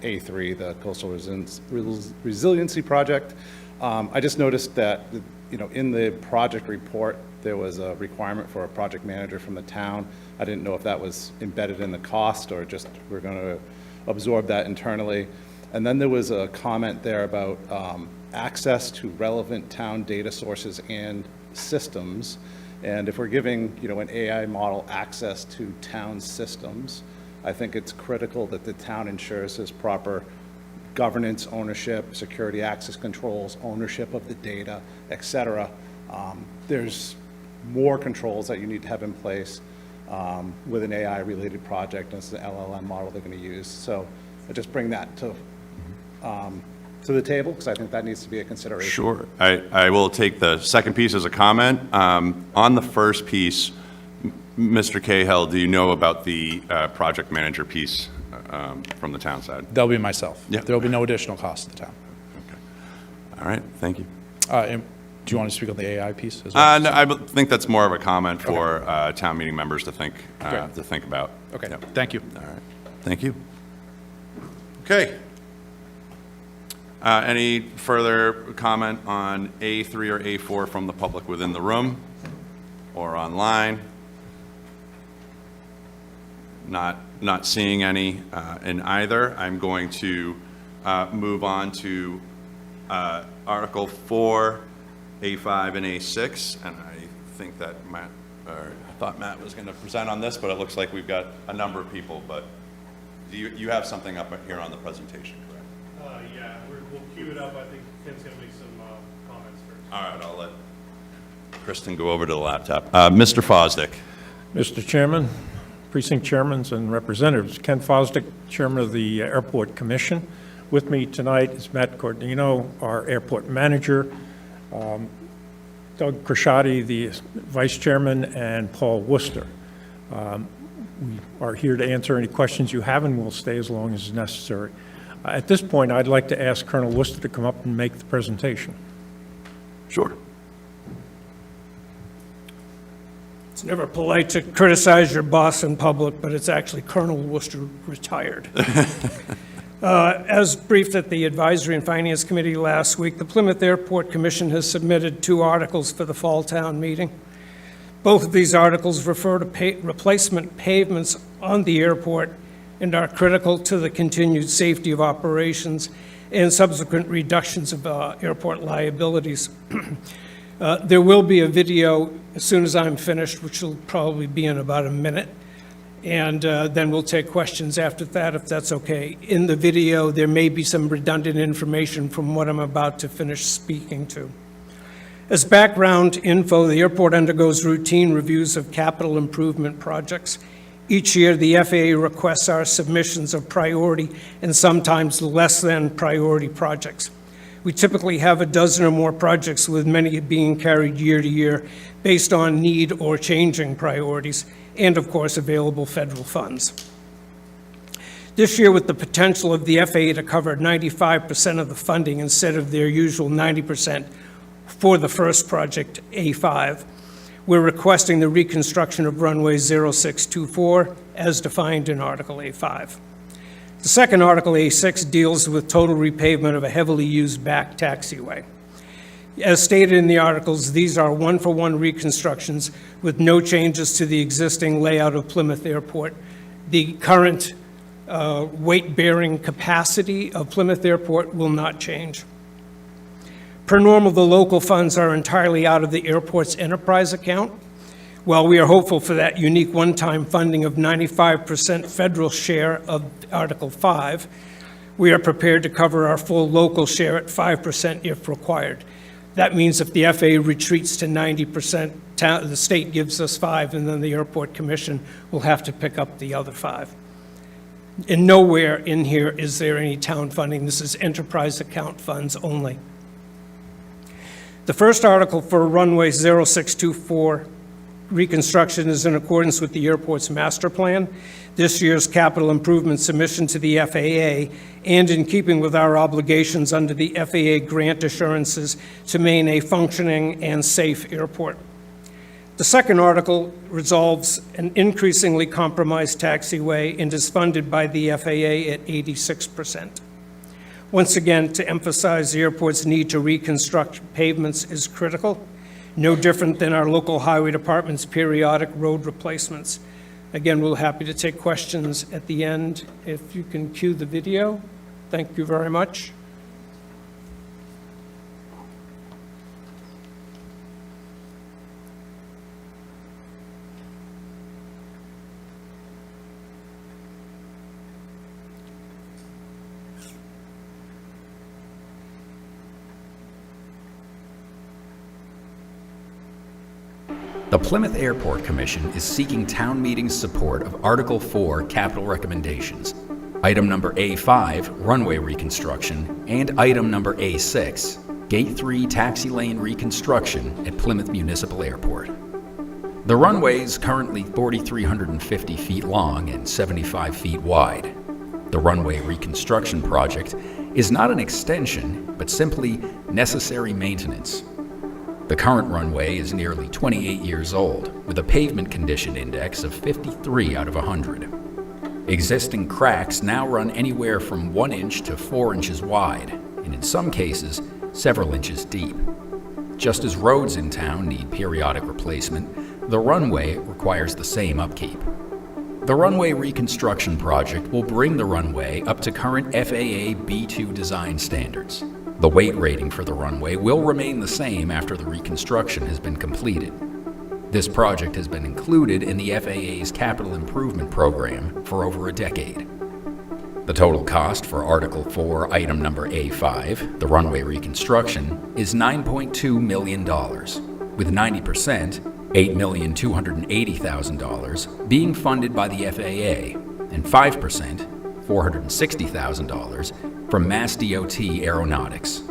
A3, the Coastal Resiliency Project. I just noticed that, in the project report, there was a requirement for a project manager from the town. I didn't know if that was embedded in the cost or just we're going to absorb that internally. And then there was a comment there about access to relevant town data sources and systems. And if we're giving, an AI model access to town systems, I think it's critical that the town ensures there's proper governance, ownership, security access controls, ownership of the data, et cetera. There's more controls that you need to have in place with an AI-related project, and it's the LLM model they're going to use. So I just bring that to the table, because I think that needs to be a consideration. Sure. I will take the second piece as a comment. On the first piece, Mr. Cahill, do you know about the project manager piece from the town side? That'll be myself. Yeah. There will be no additional cost to the town. All right, thank you. And do you want to speak on the AI piece as well? No, I think that's more of a comment for town meeting members to think about. Okay, Yep. thank you. All right, thank you. Okay. Any further comment on A3 or A4 from the public within the room or online? Not seeing any in either. I'm going to move on to Article 4, A5, and A6, and I think that I thought Matt was going to present on this, but it looks like we've got a number of people, but you have something up here on the presentation, correct? Yeah, we'll queue it up. I think Ken's going to make some comments first. All right, I'll let Kristen go over to the laptop. Mr. Fosdick. Mr. Chairman, Precinct Chairmans and Representatives, Ken Fosdick, Chairman of the Airport Commission. With me tonight is Matt Cordino, our airport manager, Doug Cresciati, the Vice Chairman, and Paul Worcester. We are here to answer any questions you have, and we'll stay as long as necessary. At this point, I'd like to ask Colonel Worcester to come up and make the presentation. Sure. It's never polite to criticize your boss in public, but it's actually Colonel Worcester retired. As briefed at the Advisory and Finance Committee last week, the Plymouth Airport Commission has submitted 2 articles for the fall town meeting. Both of these articles refer to replacement pavements on the airport and are critical to the continued safety of operations and subsequent reductions of airport liabilities. There will be a video as soon as I'm finished, which will probably be in about a minute. And then we'll take questions after that, if that's okay. In the video, there may be some redundant information from what I'm about to finish speaking to. As background info, the airport undergoes routine reviews of capital improvement projects. Each year, the FAA requests our submissions of priority and sometimes less than priority projects. We typically have a dozen or more projects, with many being carried year to year based on need or changing priorities, and of course, available federal funds. This year, with the potential of the FAA to cover 95% of the funding instead of their usual 90% for the first project, A5, we're requesting the reconstruction of runway 0624 as defined in Article A5. The second Article, A6, deals with total repavement of a heavily used back taxiway. As stated in the articles, these are one-for-one reconstructions with no changes to the existing layout of Plymouth Airport. The current weight-bearing capacity of Plymouth Airport will not change. Per normal, the local funds are entirely out of the airport's enterprise account. While we are hopeful for that unique one-time funding of 95% federal share of Article 5, we are prepared to cover our full local share at 5% if required. That means if the FAA retreats to 90%, the state gives us 5%, and then the Airport Commission will have to pick up the other 5%. And nowhere in here is there any town funding. This is enterprise account funds only. The first article for runway 0624 reconstruction is in accordance with the airport's master plan, this year's capital improvement submission to the FAA, and in keeping with our obligations under the FAA grant assurances to maintain a functioning and safe airport. The second article resolves an increasingly compromised taxiway and is funded by the FAA at 86%. Once again, to emphasize the airport's need to reconstruct pavements is critical, no different than our local highway department's periodic road replacements. Again, we're happy to take questions at the end. If you can cue the video, thank you very much. The Plymouth Airport Commission is seeking town meeting support of Article 4 capital recommendations, item number A5, runway reconstruction, and item number A6, Gate 3 taxi lane reconstruction at Plymouth Municipal Airport. The runway is currently 4,350 feet long and 75 feet wide. The runway reconstruction project is not an extension, but simply necessary maintenance. The current runway is nearly 28 years old, with a pavement condition index of 53 out of 100. Existing cracks now run anywhere from 1 inch to 4 inches wide, and in some cases, several inches deep. Just as roads in town need periodic replacement, the runway requires the same upkeep. The runway reconstruction project will bring the runway up to current FAA B2 design standards. The weight rating for the runway will remain the same after the reconstruction has been completed. This project has been included in the FAA's capital improvement program for over a decade. The total cost for Article 4, Item Number A5, the runway reconstruction, is $9.2 million, with 90%, $8,280,000, being funded by the FAA, and 5%, $460,000, from Mass DOT Aeronautics.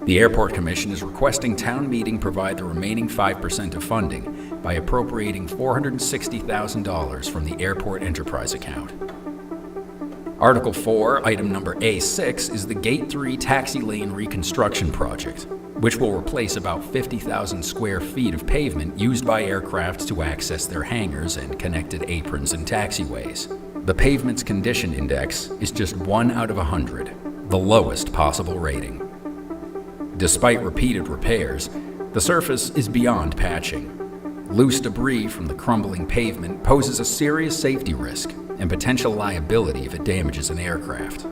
The Airport Commission is requesting town meeting provide the remaining 5% of funding by appropriating $460,000 from the Airport Enterprise Account. Article 4, Item Number A6, is the Gate 3 Taxi Lane Reconstruction Project, which will replace about 50,000 square feet of pavement used by aircraft to access their hangars and connected aprons and taxiways. The pavement's condition index is just 1 out of 100, the lowest possible rating. Despite repeated repairs, the surface is beyond patching. Loose debris from the crumbling pavement poses a serious safety risk and potential liability if it damages an aircraft.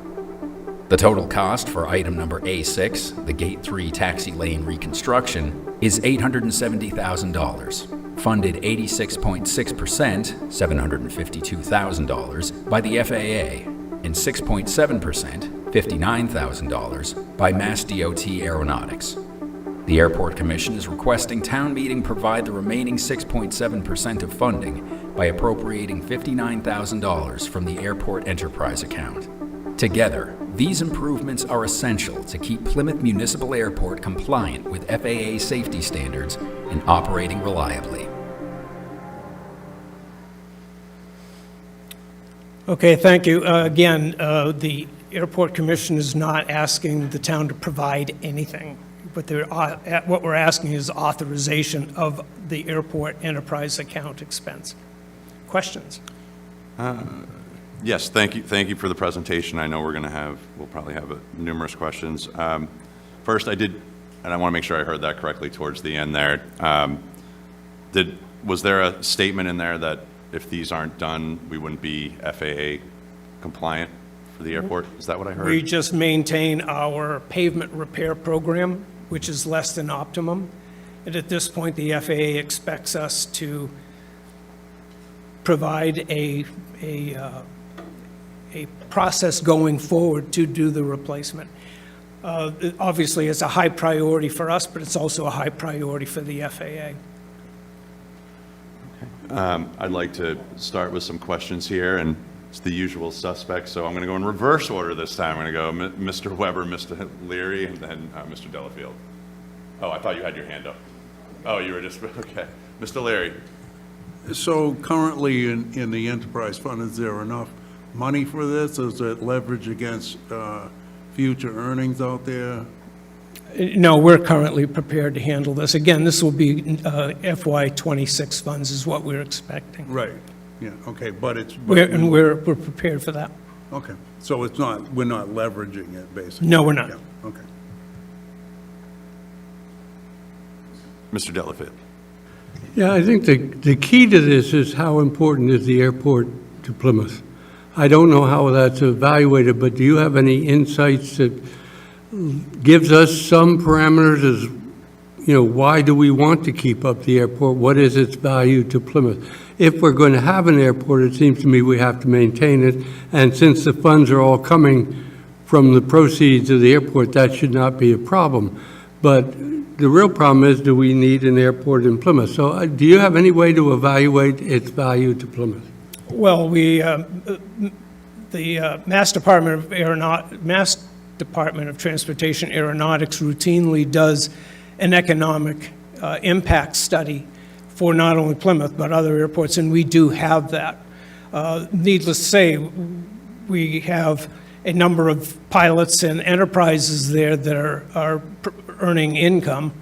The total cost for Item Number A6, the Gate 3 Taxi Lane Reconstruction, is $870,000, funded 86.6%, $752,000, by the FAA, and 6.7%, $59,000, by Mass DOT Aeronautics. The Airport Commission is requesting town meeting provide the remaining 6.7% of funding by appropriating $59,000 from the Airport Enterprise Account. Together, these improvements are essential to keep Plymouth Municipal Airport compliant with FAA safety standards and operating reliably. Okay, thank you. Again, the Airport Commission is not asking the town to provide anything, but what we're asking is authorization of the Airport Enterprise Account expense. Questions? Yes, thank you for the presentation. I know we'll probably have numerous questions. First, I want to make sure I heard that correctly towards the end there. Was there a statement in there that if these aren't done, we wouldn't be FAA compliant for the airport? Is that what I heard? We just maintain our pavement repair program, which is less than optimum. And at this point, the FAA expects us to provide a process going forward to do the replacement. Obviously, it's a high priority for us, but it's also a high priority for the FAA. I'd like to start with some questions here, and it's the usual suspects, so I'm going to go in reverse order this time. I'm going to go Mr. Weber, Mr. Leary, and then Mr. Delafield. Oh, I thought you had your hand up. Oh, you were just, okay. Mr. Leary. So currently in the enterprise fund, is there enough money for this? Is it leverage against future earnings out there? No, we're currently prepared to handle this. Again, this will be FY26 funds is what we're expecting. Right, yeah, okay, but it's... We're prepared for that. Okay, so we're not leveraging it, basically? No, we're not. Yeah, okay. Mr. Delafield. Yeah, I think the key to this is how important is the airport to Plymouth. I don't know how that's evaluated, but do you have any insights that gives us some parameters as, why do we want to keep up the airport? What is its value to Plymouth? If we're going to have an airport, it seems to me we have to maintain it. And since the funds are all coming from the proceeds of the airport, that should not be a problem. But the real problem is, do we need an airport in Plymouth? So do you have any way to evaluate its value to Plymouth? Well, the Mass Department of Transportation Aeronautics routinely does an economic impact study for not only Plymouth, but other airports, and we do have that. Needless to say, we have a number of pilots and enterprises there that are earning income,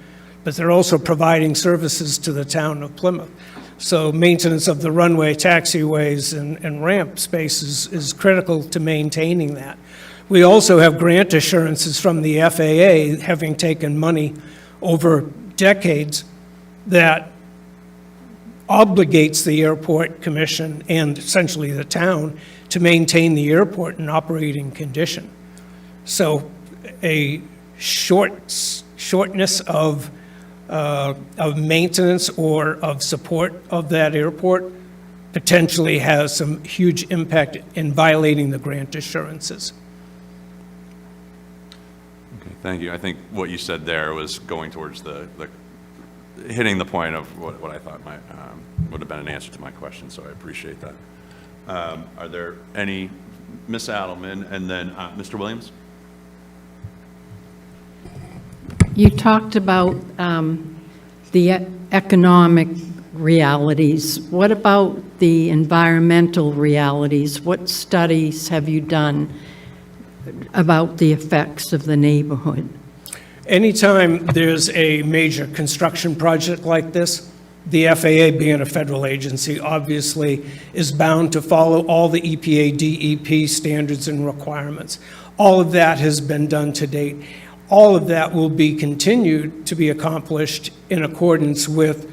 but they're also providing services to the town of Plymouth. So maintenance of the runway, taxiways, and ramp spaces is critical to maintaining that. We also have grant assurances from the FAA, having taken money over decades, that obligates the airport commission and essentially the town to maintain the airport in operating condition. So a shortness of maintenance or of support of that airport potentially has some huge impact in violating the grant assurances. Okay, thank you. I think what you said there was going towards the hitting the point of what I thought might would have been an answer to my question, so I appreciate that. Are there any, Ms. Adelman, and then Mr. Williams? You talked about the economic realities. What about the environmental realities? What studies have you done about the effects of the neighborhood? Anytime there's a major construction project like this, the FAA, being a federal agency, obviously is bound to follow all the EPA, DEP standards and requirements. All of that has been done to date. All of that will be continued to be accomplished in accordance with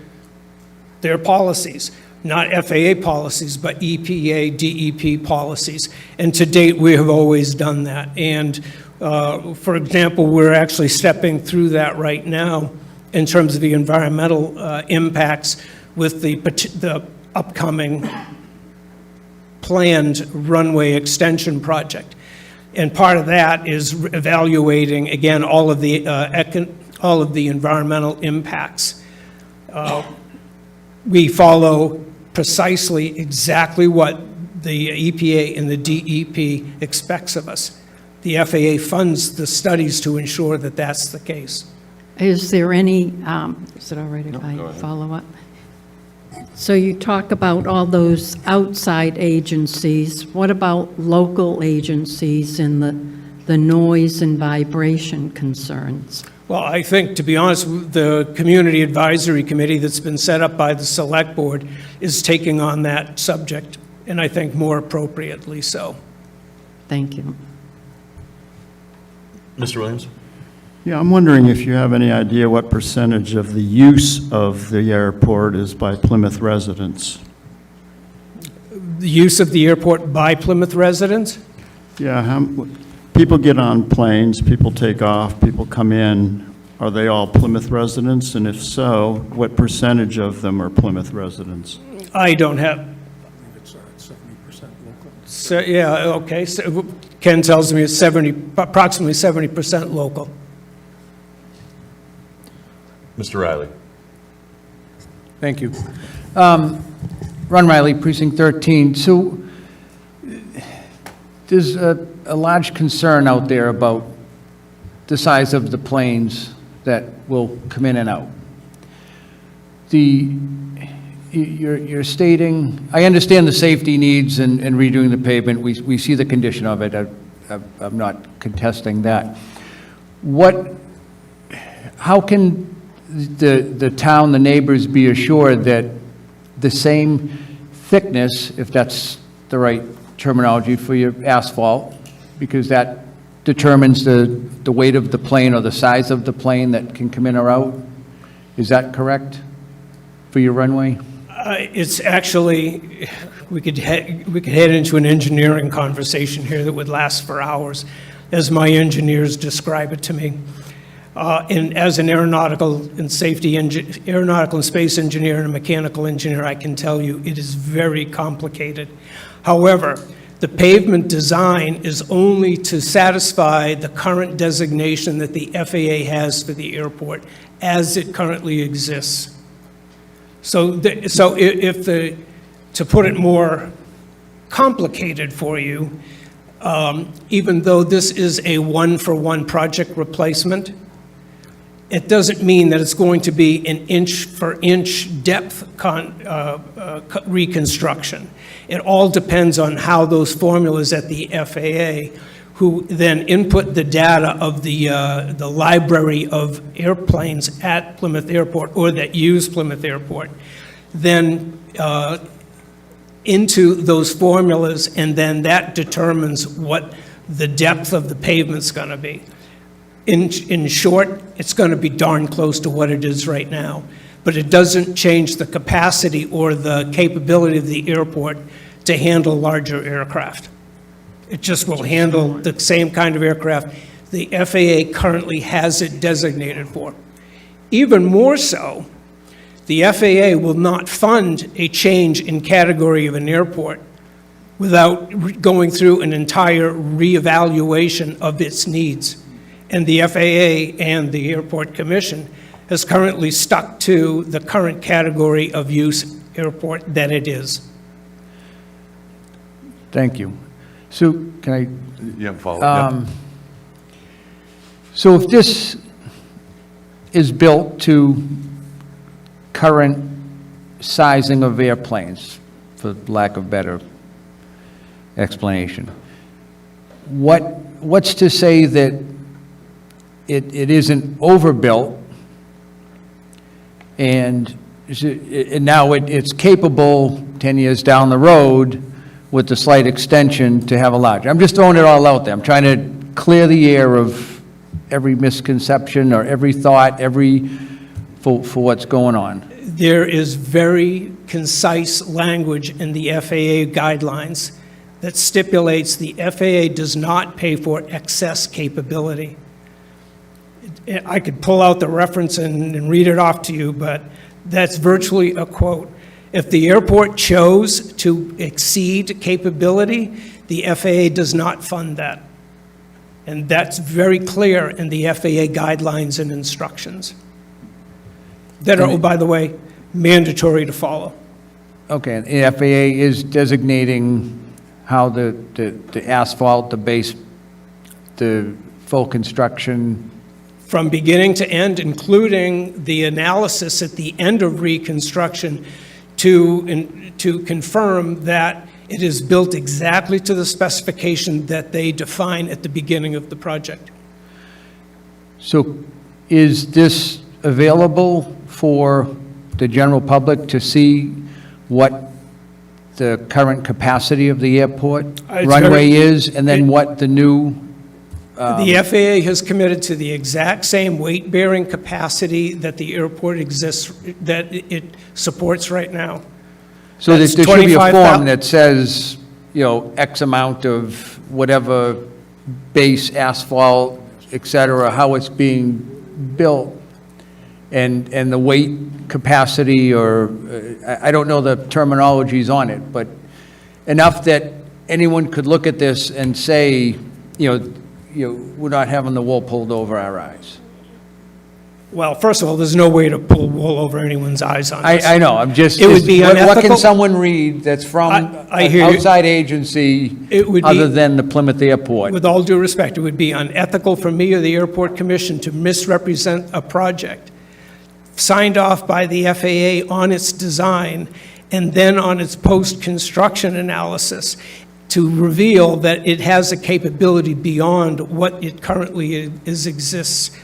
their policies, not FAA policies, but EPA, DEP policies. And to date, we have always done that. And for example, we're actually stepping through that right now in terms of the environmental impacts with the upcoming planned runway extension project. And part of that is evaluating, again, all of the environmental impacts. We follow precisely exactly what the EPA and the DEP expects of us. The FAA funds the studies to ensure that that's the case. Is there any, is it all right if I follow up? So you talk about all those outside agencies. What about local agencies and the noise and vibration concerns? Well, I think, to be honest, the Community Advisory Committee that's been set up by the Select Board is taking on that subject, and I think more appropriately so. Thank you. Mr. Williams? Yeah, I'm wondering if you have any idea what percentage of the use of the airport is by Plymouth residents? The use of the airport by Plymouth residents? Yeah, people get on planes, people take off, people come in. Are they all Plymouth residents? And if so, what percentage of them are Plymouth residents? I don't have. It's 70% local. So, yeah, okay. So Ken tells me it's approximately 70% local. Mr. Riley? Thank you. Ron Riley, Precinct 13. So there's a large concern out there about the size of the planes that will come in and out. You're stating, I understand the safety needs and redoing the pavement. We see the condition of it. I'm not contesting that. How can the town, the neighbors be assured that the same thickness, if that's the right terminology for your asphalt, because that determines the weight of the plane or the size of the plane that can come in or out? Is that correct for your runway? It's actually, we could head into an engineering conversation here that would last for hours, as my engineers describe it to me. And as an aeronautical and space engineer and a mechanical engineer, I can tell you it is very complicated. However, the pavement design is only to satisfy the current designation that the FAA has for the airport as it currently exists. So to put it more complicated for you, even though this is a one-for-one project replacement, it doesn't mean that it's going to be an inch-for-inch depth reconstruction. It all depends on how those formulas at the FAA, who then input the data of the library of airplanes at Plymouth Airport or that use Plymouth Airport, then into those formulas, and then that determines what the depth of the pavement's going to be. In short, it's going to be darn close to what it is right now, but it doesn't change the capacity or the capability of the airport to handle larger aircraft. It just will handle the same kind of aircraft the FAA currently has it designated for. Even more so, the FAA will not fund a change in category of an airport without going through an entire reevaluation of its needs. And the FAA and the Airport Commission has currently stuck to the current category of use airport that it is. Thank you. So can I? Yeah, follow up. So if this is built to current sizing of airplanes, for lack of better explanation, what's to say that it isn't overbuilt and now it's capable 10 years down the road with the slight extension to have a larger? I'm just throwing it all out there. I'm trying to clear the air of every misconception or every thought, for what's going on. There is very concise language in the FAA guidelines that stipulates the FAA does not pay for excess capability. I could pull out the reference and read it off to you, but that's virtually a quote. If the airport chose to exceed capability, the FAA does not fund that. And that's very clear in the FAA guidelines and instructions that are, oh, by the way, mandatory to follow. Okay, and the FAA is designating how the asphalt, the base, the full construction. From beginning to end, including the analysis at the end of reconstruction to confirm that it is built exactly to the specification that they define at the beginning of the project. So is this available for the general public to see what the current capacity of the airport runway is, and then what the new... The FAA has committed to the exact same weight-bearing capacity that the airport exists, that it supports right now. So there should be a form that says, you know, X amount of whatever base asphalt, et cetera, how it's being built, and the weight capacity, or I don't know the terminologies on it, but enough that anyone could look at this and say, we're not having the wool pulled over our eyes. Well, first of all, there's no way to pull wool over anyone's eyes on this. I know, I'm just... It would be unethical. What can someone read that's from an outside agency other than the Plymouth Airport? With all due respect, it would be unethical for me or the Airport Commission to misrepresent a project signed off by the FAA on its design and then on its post-construction analysis to reveal that it has a capability beyond what it currently exists,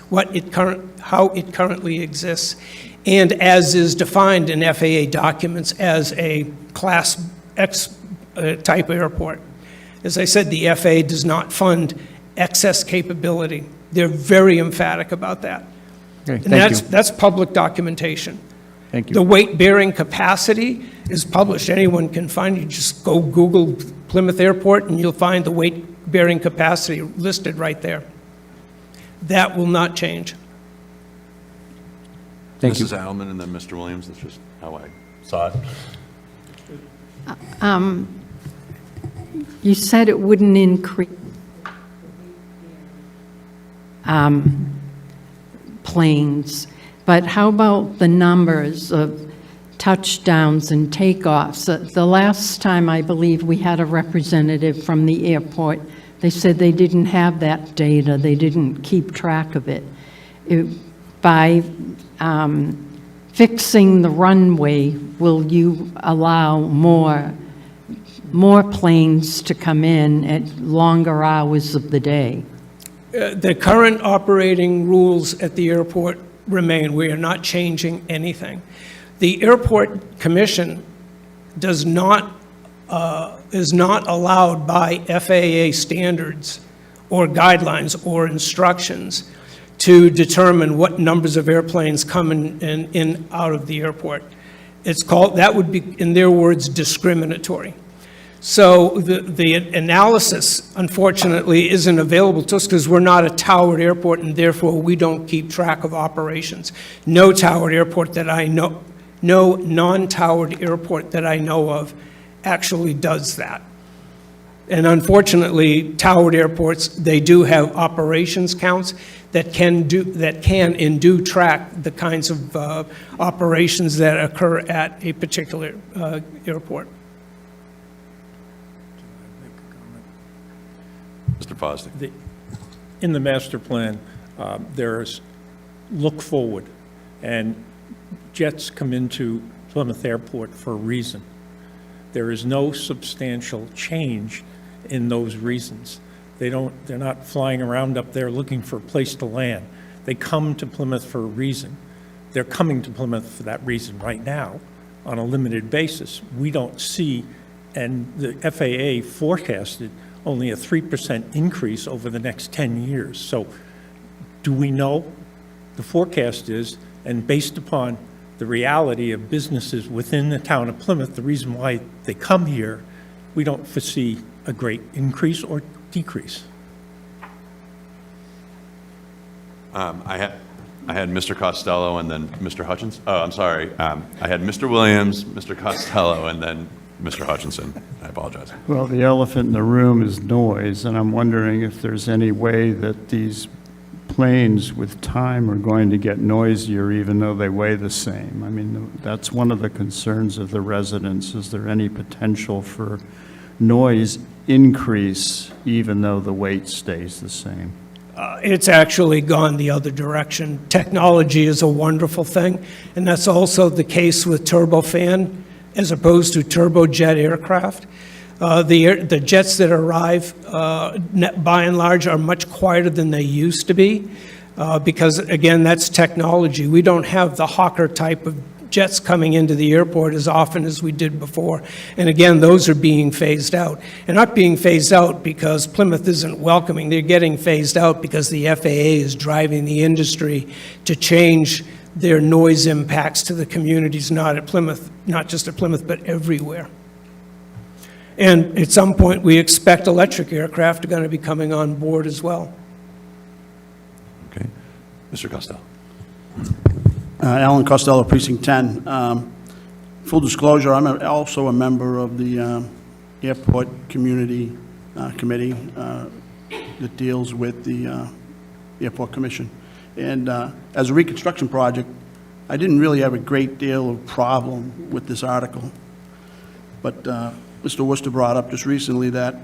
how it currently exists, and as is defined in FAA documents as a Class X type airport. As I said, the FAA does not fund excess capability. They're very emphatic about that. Okay, And that's public documentation. Thank you. The weight-bearing capacity is published. Anyone can find it. You just go Google Plymouth Airport and you'll find the weight-bearing capacity listed right there. That will not change. Thank you. Mrs. Alman and then Mr. Williams, that's just how I saw it. You said it wouldn't increase planes, but how about the numbers of touchdowns and takeoffs? The last time, I believe, we had a representative from the airport, they said they didn't have that data, they didn't keep track of it. If by fixing the runway, will you allow more planes to come in at longer hours of the day? The current operating rules at the airport remain. We are not changing anything. The Airport Commission is not allowed by FAA standards or guidelines or instructions to determine what numbers of airplanes come in out of the airport. That would be, in their words, discriminatory. So the analysis, unfortunately, isn't available to us because we're not a towered airport, and therefore we don't keep track of operations. No towered airport that I know, no non-towered airport that I know of actually does that. And unfortunately, towered airports, they do have operations counts that can and do track the kinds of operations that occur at a particular airport. Mr. Fosdick. In the master plan, there's look forward, and jets come into Plymouth Airport for a reason. There is no substantial change in those reasons. They're not flying around up there looking for a place to land. They come to Plymouth for a reason. They're coming to Plymouth for that reason right now on a limited basis. We don't see, and the FAA forecasted only a 3% increase over the next 10 years. So do we know? The forecast is, and based upon the reality of businesses within the town of Plymouth, the reason why they come here, we don't foresee a great increase or decrease. I had Mr. Costello and then Mr. Hutchins. Oh, I'm sorry. I had Mr. Williams, Mr. Costello, and then Mr. Hutchinson. I apologize. Well, the elephant in the room is noise, and I'm wondering if there's any way that these planes with time are going to get noisier even though they weigh the same. I mean, that's one of the concerns of the residents. Is there any potential for noise increase even though the weight stays the same? It's actually gone the other direction. Technology is a wonderful thing, and that's also the case with turbofan as opposed to turbojet aircraft. The jets that arrive, by and large, are much quieter than they used to be because, again, that's technology. We don't have the Hawker type of jets coming into the airport as often as we did before. And again, those are being phased out. And not being phased out because Plymouth isn't welcoming. They're getting phased out because the FAA is driving the industry to change their noise impacts to the communities, not at Plymouth, not just at Plymouth, but everywhere. And at some point, we expect electric aircraft are going to be coming on board as well. Okay. Mr. Costello. Alan Costello, Precinct 10. Full disclosure, I'm also a member of the Airport Community Committee that deals with the Airport Commission. And as a reconstruction project, I didn't really have a great deal of problem with this article. But Mr. Worcester brought up just recently that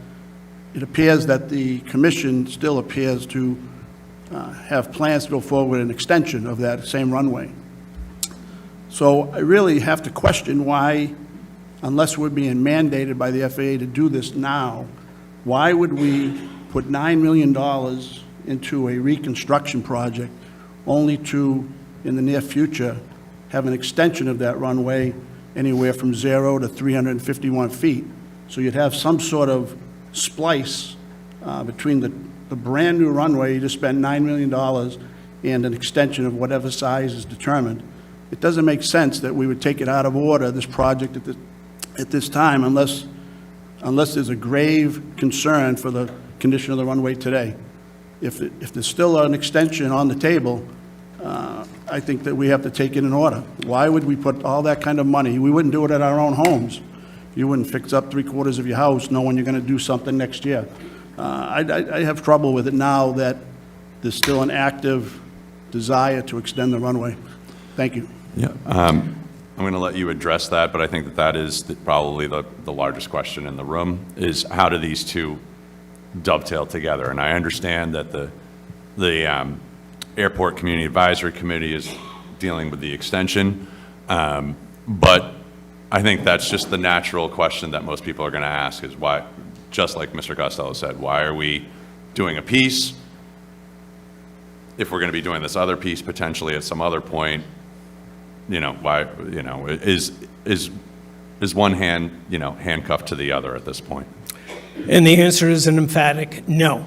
it appears that the commission still appears to have plans to go forward with an extension of that same runway. So I really have to question why, unless we're being mandated by the FAA to do this now, why would we put $9 million into a reconstruction project only to, in the near future, have an extension of that runway anywhere from 0 to 351 feet? So you'd have some sort of splice between the brand-new runway you just spent $9 million and an extension of whatever size is determined. It doesn't make sense that we would take it out of order, this project at this time, unless there's a grave concern for the condition of the runway today. If there's still an extension on the table, I think that we have to take it in order. Why would we put all that kind of money? We wouldn't do it at our own homes. You wouldn't fix up 3/4 of your house knowing you're going to do something next year. I have trouble with it now that there's still an active desire to extend the runway. Thank you. Yeah, I'm going to let you address that, but I think that is probably the largest question in the room, is how do these two dovetail together? And I understand that the Airport Community Advisory Committee is dealing with the extension. But I think that's just the natural question that most people are going to ask is why, just like Mr. Costello said, why are we doing a piece if we're going to be doing this other piece potentially at some other point? You know, why, you know, is one hand, you know, handcuffed to the other at this point? And the answer is an emphatic no.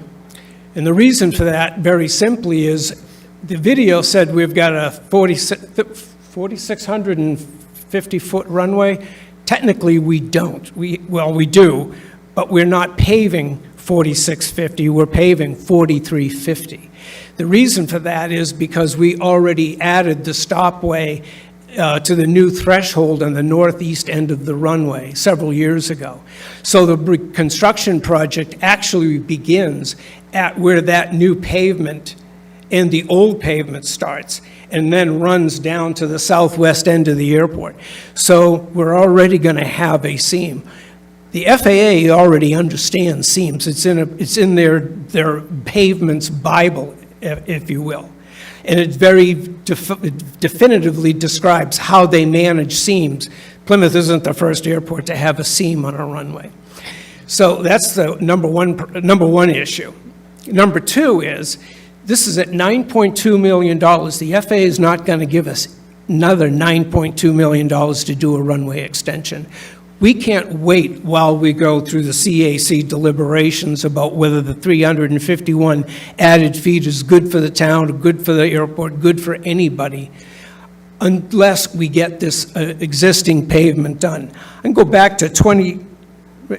And the reason for that, very simply, is the video said we've got a 4,650-foot runway. Technically, we don't. We do, but we're not paving 4,650, we're paving 4,350. The reason for that is because we already added the stopway to the new threshold on the northeast end of the runway several years ago. So the construction project actually begins at where that new pavement and the old pavement starts, and then runs down to the southwest end of the airport. So we're already going to have a seam. The FAA already understands seams. It's in their pavement's Bible, if you will. And it very definitively describes how they manage seams. Plymouth isn't the first airport to have a seam on a runway. So that's the number one issue. Number two is, this is at $9.2 million. The FAA is not going to give us another $9.2 million to do a runway extension. We can't wait while we go through the CAC deliberations about whether the 351 added feet is good for the town, good for the airport, good for anybody, unless we get this existing pavement done. I can go back to 20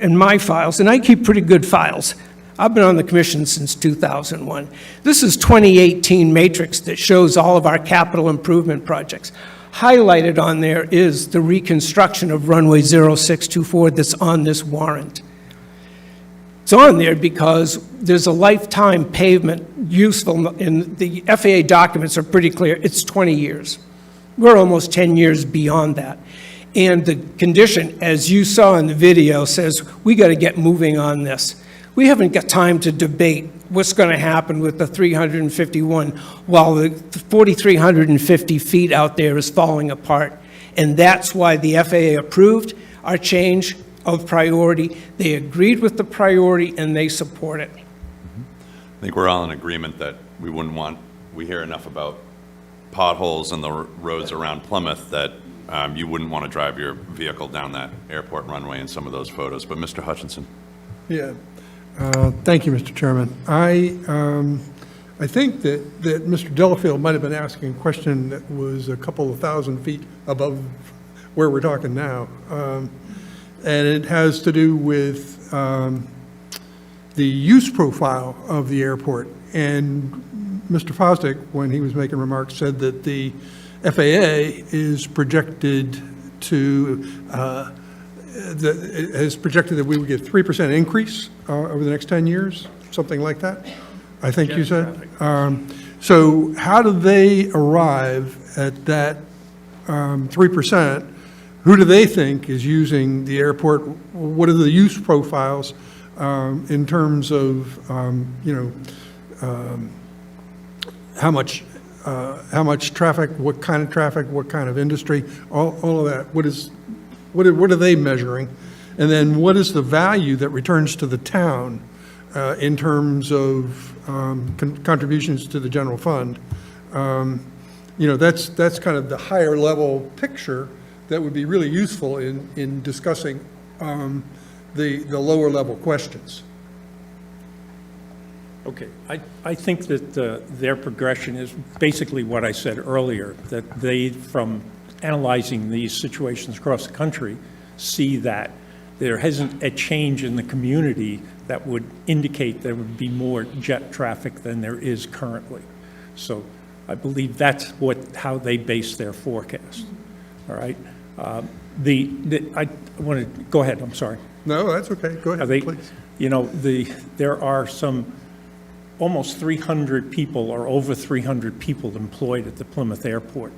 in my files, and I keep pretty good files. I've been on the commission since 2001. This is 2018 matrix that shows all of our capital improvement projects. Highlighted on there is the reconstruction of runway 0624 that's on this warrant. It's on there because there's a lifetime pavement useful, and the FAA documents are pretty clear. It's 20 years. We're almost 10 years beyond that. And the condition, as you saw in the video, says we got to get moving on this. We haven't got time to debate what's going to happen with the 351 while the 4,350 feet out there is falling apart. And that's why the FAA approved our change of priority. They agreed with the priority and they support it. I think we're all in agreement that we wouldn't want, we hear enough about potholes in the roads around Plymouth that you wouldn't want to drive your vehicle down that airport runway in some of those photos. But Mr. Hutchinson. Yeah. Thank you, Mr. Chairman. I think that Mr. Delafield might have been asking a question that was a couple of thousand feet above where we're talking now. And it has to do with the use profile of the airport. And Mr. Fosdick, when he was making remarks, said that the FAA is projected to has projected that we would get 3% increase over the next 10 years, something like that, I think you said. So how do they arrive at that 3%? Who do they think is using the airport? What are the use profiles in terms of, how much traffic, what kind of industry, all of that? What are they measuring? And then what is the value that returns to the town in terms of contributions to the general fund? That's kind of the higher level picture that would be really useful in discussing the lower level questions. Okay, I think that their progression is basically what I said earlier, that they, from analyzing these situations across the country, see that there isn't a change in the community that would indicate there would be more jet traffic than there is currently. So I believe that's how they base their forecast. All right. I want to go ahead. I'm sorry. No, that's okay. Go ahead, please. There are some almost 300 people or over 300 people employed at the Plymouth Airport.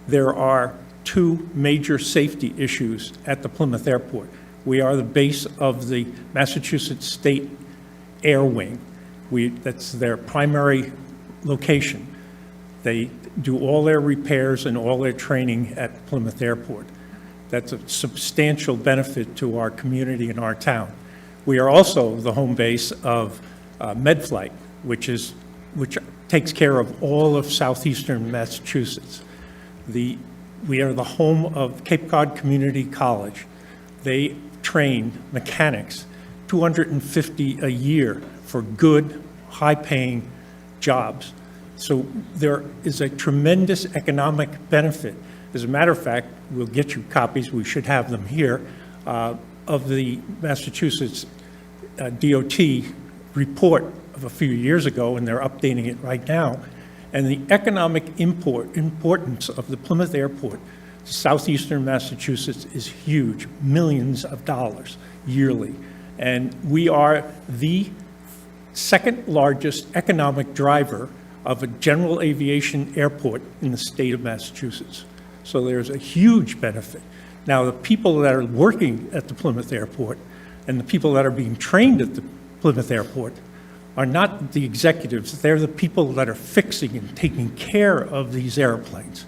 There are two major safety issues at the Plymouth Airport. We are the base of the Massachusetts State Air Wing. That's their primary location. They do all their repairs and all their training at Plymouth Airport. That's a substantial benefit to our community and our town. We are also the home base of MedFlight, which takes care of all of southeastern Massachusetts. We are the home of Cape Cod Community College. They train mechanics, 250 a year for good, high-paying jobs. So there is a tremendous economic benefit. As a matter of fact, we'll get you copies, we should have them here, of the Massachusetts DOT report of a few years ago, and they're updating it right now. And the economic importance of the Plymouth Airport to southeastern Massachusetts is huge, millions of dollars yearly. And we are the second largest economic driver of a general aviation airport in the state of Massachusetts. So there's a huge benefit. Now, the people that are working at the Plymouth Airport and the people that are being trained at the Plymouth Airport are not the executives. They're the people that are fixing and taking care of these airplanes.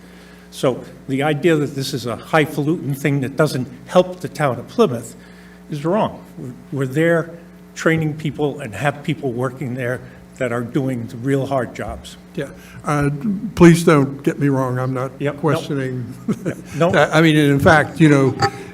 So the idea that this is a highfalutin thing that doesn't help the town of Plymouth is wrong. We're there training people and have people working there that are doing the real hard jobs. Yeah. Please don't get me wrong, I'm not questioning. I mean, in fact,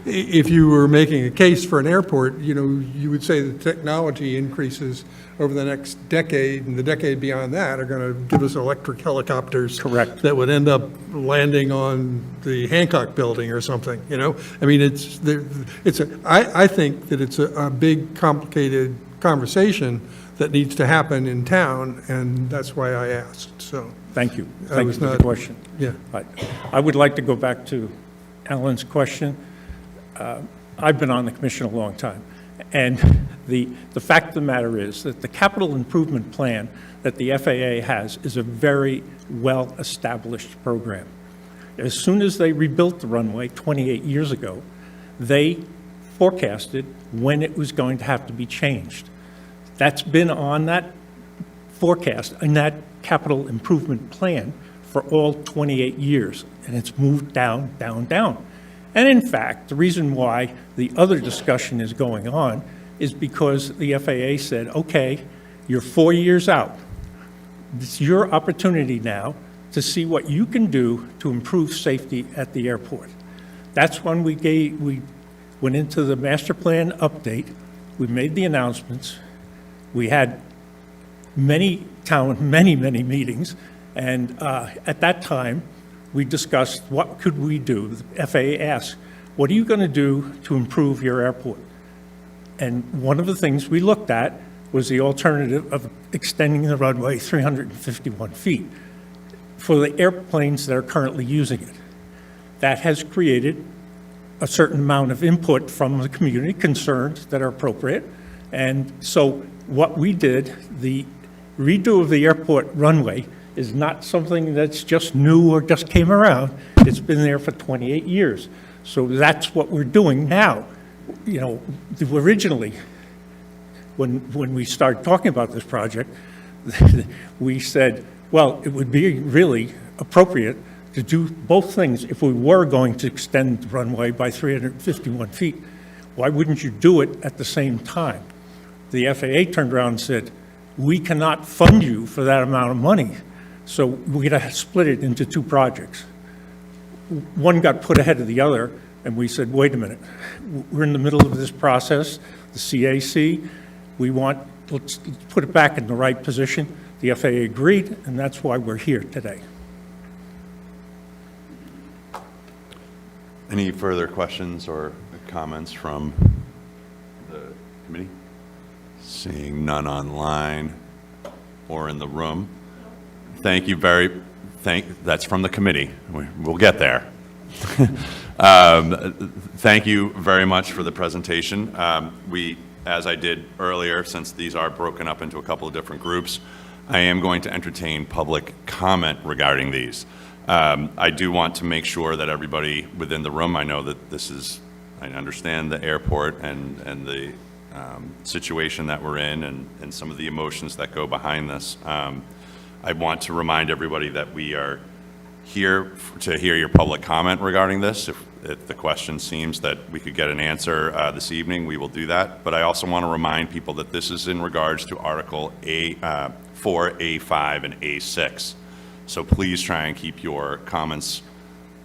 if you were making a case for an airport, you would say the technology increases over the next decade, and the decade beyond that are going to give us electric helicopters. Correct. That would end up landing on the Hancock Building or something, I mean, I think that it's a big, complicated conversation that needs to happen in town, and that's why I asked, so. Thank you. Thank you for the question. Yeah. I would like to go back to Alan's question. I've been on the commission a long time, and the fact of the matter is that the capital improvement plan that the FAA has is a very well-established program. As soon as they rebuilt the runway 28 years ago, they forecasted when it was going to have to be changed. That's been on that forecast and that capital improvement plan for all 28 years, and it's moved down, down, down. And in fact, the reason why the other discussion is going on is because the FAA said, okay, you're 4 years out. It's your opportunity now to see what you can do to improve safety at the airport. That's when we went into the master plan update. We made the announcements. We had many meetings, and at that time, we discussed what could we do. The FAA asked, what are you going to do to improve your airport? And one of the things we looked at was the alternative of extending the runway 351 feet for the airplanes that are currently using it. That has created a certain amount of input from the community, concerns that are appropriate. And so what we did, the redo of the airport runway is not something that's just new or just came around. It's been there for 28 years. So that's what we're doing now. Originally, when we started talking about this project, we said, well, it would be really appropriate to do both things. If we were going to extend the runway by 351 feet, why wouldn't you do it at the same time? The FAA turned around and said, we cannot fund you for that amount of money. So we're going to split it into two projects. One got put ahead of the other, and we said, wait a minute, we're in the middle of this process, the CAC, let's put it back in the right position. The FAA agreed, and that's why we're here today. Any further questions or comments from the committee? Seeing none online or in the room. Thank you that's from the committee. We'll get there. Thank you very much for the presentation. As I did earlier, since these are broken up into a couple of different groups, I am going to entertain public comment regarding these. I do want to make sure that everybody within the room, I know that I understand the airport and the situation that we're in and some of the emotions that go behind this. I want to remind everybody that we are here to hear your public comment regarding this. If the question seems that we could get an answer this evening, we will do that. But I also want to remind people that this is in regards to Article 4, A5, and A6. So please try and keep your comments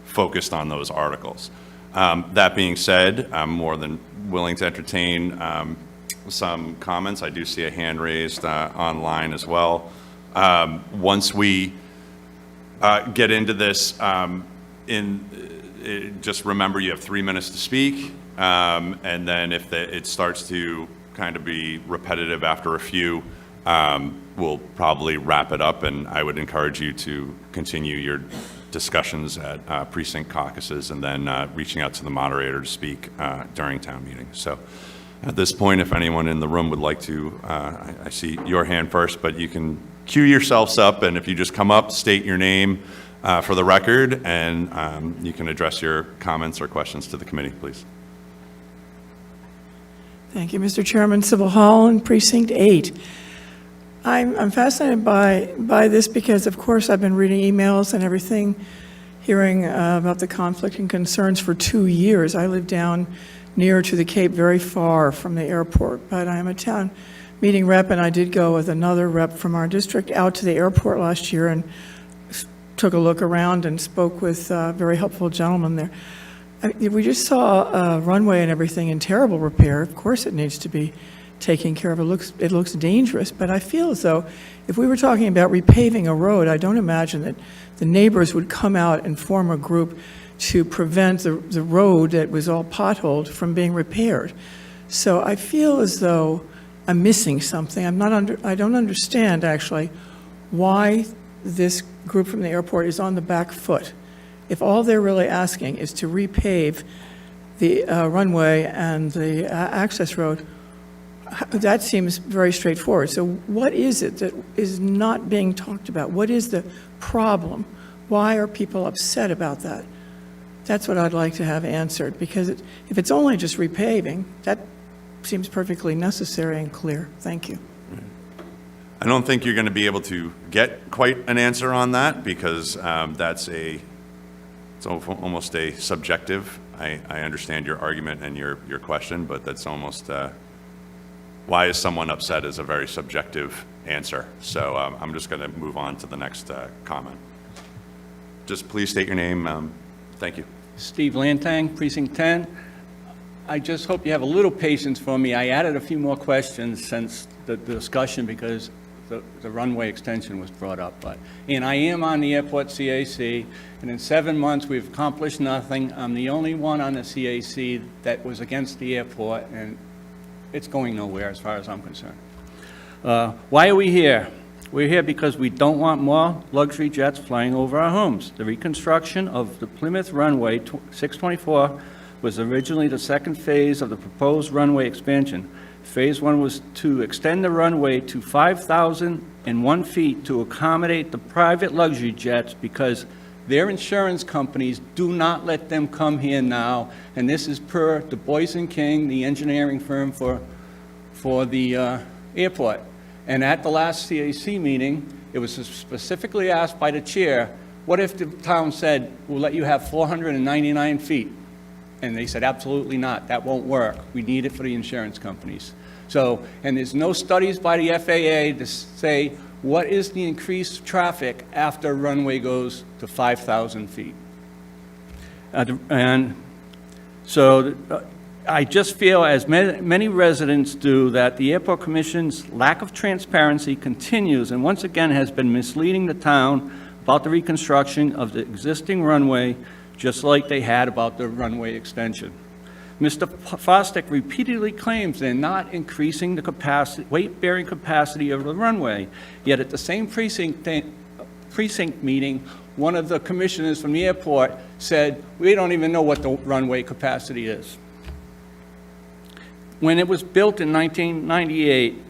focused on those articles. That being said, I'm more than willing to entertain some comments. I do see a hand raised online as well. Once we get into this, just remember you have 3 minutes to speak, and then if it starts to kind of be repetitive after a few, we'll probably wrap it up, and I would encourage you to continue your discussions at precinct caucuses and then reaching out to the moderator to speak during town meetings. So at this point, if anyone in the room would like to, I see your hand first, but you can queue yourselves up, and if you just come up, state your name for the record, and you can address your comments or questions to the committee, please. Thank you, Mr. Chairman. Sybil Hall in Precinct 8. I'm fascinated by this because, of course, I've been reading emails and everything, hearing about the conflict and concerns for 2 years. I live down near to the Cape, very far from the airport, but I'm a town meeting rep, and I did go with another rep from our district out to the airport last year and took a look around and spoke with a very helpful gentleman there. We just saw a runway and everything in terrible repair. Of course, it needs to be taken care of. It looks dangerous, but I feel as though if we were talking about repaving a road, I don't imagine that the neighbors would come out and form a group to prevent the road that was all potholed from being repaired. So I feel as though I'm missing something. I don't understand actually why this group from the airport is on the back foot. If all they're really asking is to repave the runway and the access road, that seems very straightforward. So what is it that is not being talked about? What is the problem? Why are people upset about that? That's what I'd like to have answered, because if it's only just repaving, that seems perfectly necessary and clear. Thank you. I don't think you're going to be able to get quite an answer on that, because it's almost a subjective. I understand your argument and your question, but that's almost why is someone upset is a very subjective answer. So I'm just going to move on to the next comment. Just please state your name. Thank you. Steve Lantang, Precinct 10. I just hope you have a little patience for me. I added a few more questions since the discussion because the runway extension was brought up. And I am on the airport CAC, and in 7 months we've accomplished nothing. I'm the only one on the CAC that was against the airport, and it's going nowhere as far as I'm concerned. Why are we here? We're here because we don't want more luxury jets flying over our homes. The reconstruction of the Plymouth runway 624 was originally the second phase of the proposed runway expansion. Phase 1 was to extend the runway to 5,001 feet to accommodate the private luxury jets because their insurance companies do not let them come here now, and this is per Du Bois & King, the engineering firm for the airport. And at the last CAC meeting, it was specifically asked by the chair, what if the town said, we'll let you have 499 feet? And they said, absolutely not, that won't work. We need it for the insurance companies. So, and there's no studies by the FAA to say, what is the increased traffic after a runway goes to 5,000 feet? And so I just feel, as many residents do, that the Airport Commission's lack of transparency continues and once again has been misleading the town about the reconstruction of the existing runway, just like they had about the runway extension. Mr. Fosdick repeatedly claims they're not increasing the capacity, weight-bearing capacity of the runway, yet at the same precinct meeting, one of the commissioners from the airport said, we don't even know what the runway capacity is. When it was built in 1998,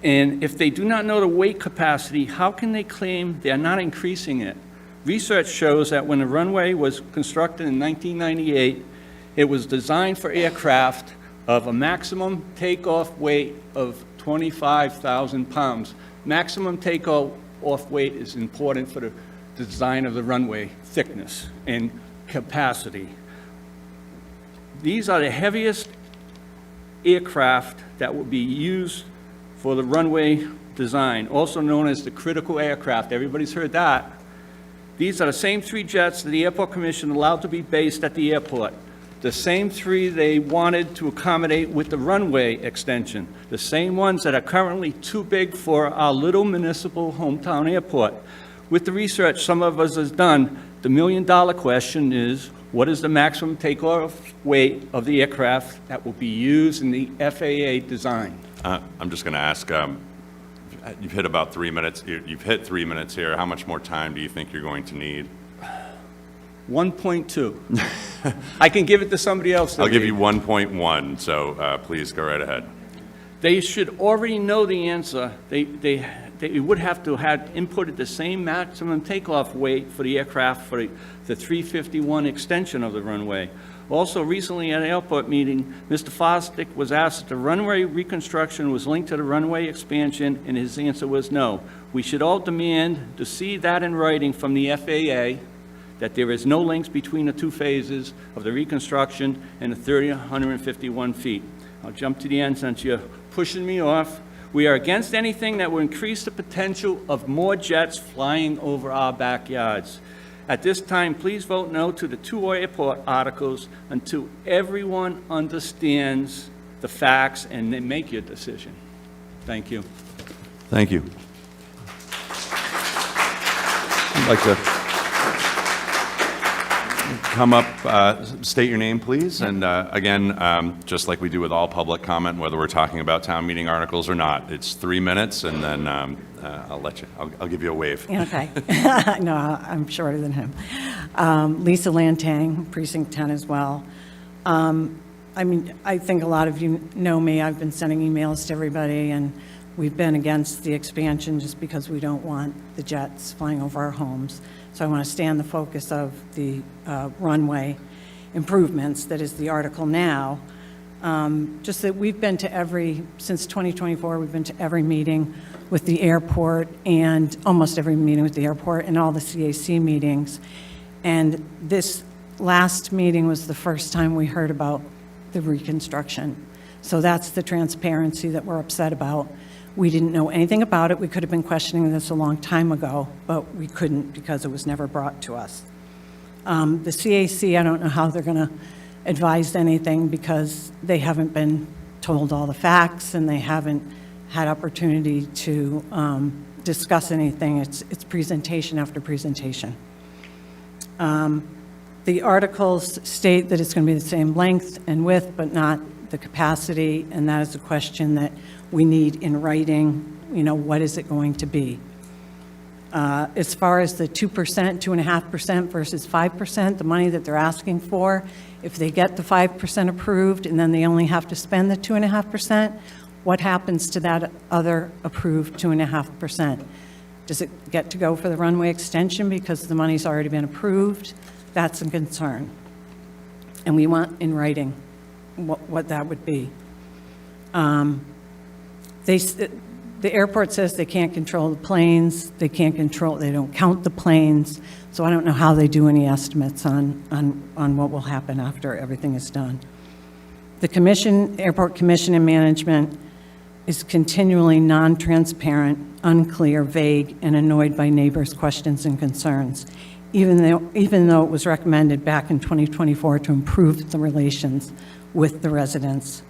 and if they do not know the weight capacity, how can they claim they're not increasing it? Research shows that when the runway was constructed in 1998, it was designed for aircraft of a maximum takeoff weight of 25,000 pounds. Maximum takeoff off-weight is important for the design of the runway thickness and capacity. These are the heaviest aircraft that will be used for the runway design, also known as the critical aircraft. Everybody's heard that. These are the same 3 jets that the Airport Commission allowed to be based at the airport. The same 3 they wanted to accommodate with the runway extension. The same ones that are currently too big for our little municipal hometown airport. With the research some of us has done, the million-dollar question is, what is the maximum takeoff weight of the aircraft that will be used in the FAA design? I'm just going to ask, you've hit about 3 minutes. You've hit 3 minutes here. How much more time do you think you're going to need? 1.2. I can give it to somebody else. I'll give you 1.1, so please go right ahead. They should already know the answer. They would have to have inputted the same maximum takeoff weight for the aircraft for the 351 extension of the runway. Also, recently at an airport meeting, Mr. Fosdick was asked if the runway reconstruction was linked to the runway expansion, and his answer was no. We should all demand to see that in writing from the FAA, that there is no links between the 2 phases of the reconstruction and the 151 feet. I'll jump to the end since you're pushing me off. We are against anything that will increase the potential of more jets flying over our backyards. At this time, please vote no to the 2 airport articles until everyone understands the facts and then make your decision. Thank you. Thank you. I'd like to come up, state your name, please, and again, just like we do with all public comment, whether we're talking about town meeting articles or not, it's 3 minutes, and then I'll give you a wave. Okay. No, I'm shorter than him. Lisa Lantang, Precinct 10 as well. I mean, I think a lot of you know me. I've been sending emails to everybody, and we've been against the expansion just because we don't want the jets flying over our homes. So I want to stay on the focus of the runway improvements, that is the article now. Just that we've been to since 2024, we've been to every meeting with the airport, and almost every meeting with the airport, and all the CAC meetings. And this last meeting was the first time we heard about the reconstruction. So that's the transparency that we're upset about. We didn't know anything about it. We could have been questioning this a long time ago, but we couldn't because it was never brought to us. The CAC, I don't know how they're going to advise anything because they haven't been told all the facts and they haven't had opportunity to discuss anything. It's presentation after presentation. The articles state that it's going to be the same length and width, but not the capacity, and that is a question that we need in writing. You know, what is it going to be? As far as the 2%, 2.5% versus 5%, the money that they're asking for, if they get the 5% approved and then they only have to spend the 2.5%, what happens to that other approved 2.5%? Does it get to go for the runway extension because the money's already been approved? That's a concern. And we want in writing what that would be. The airport says they can't control the planes, they don't count the planes, so I don't know how they do any estimates on what will happen after everything is done. The Airport Commission and Management is continually non-transparent, unclear, vague, and annoyed by neighbors' questions and concerns, even though it was recommended back in 2024 to improve the relations with the residents.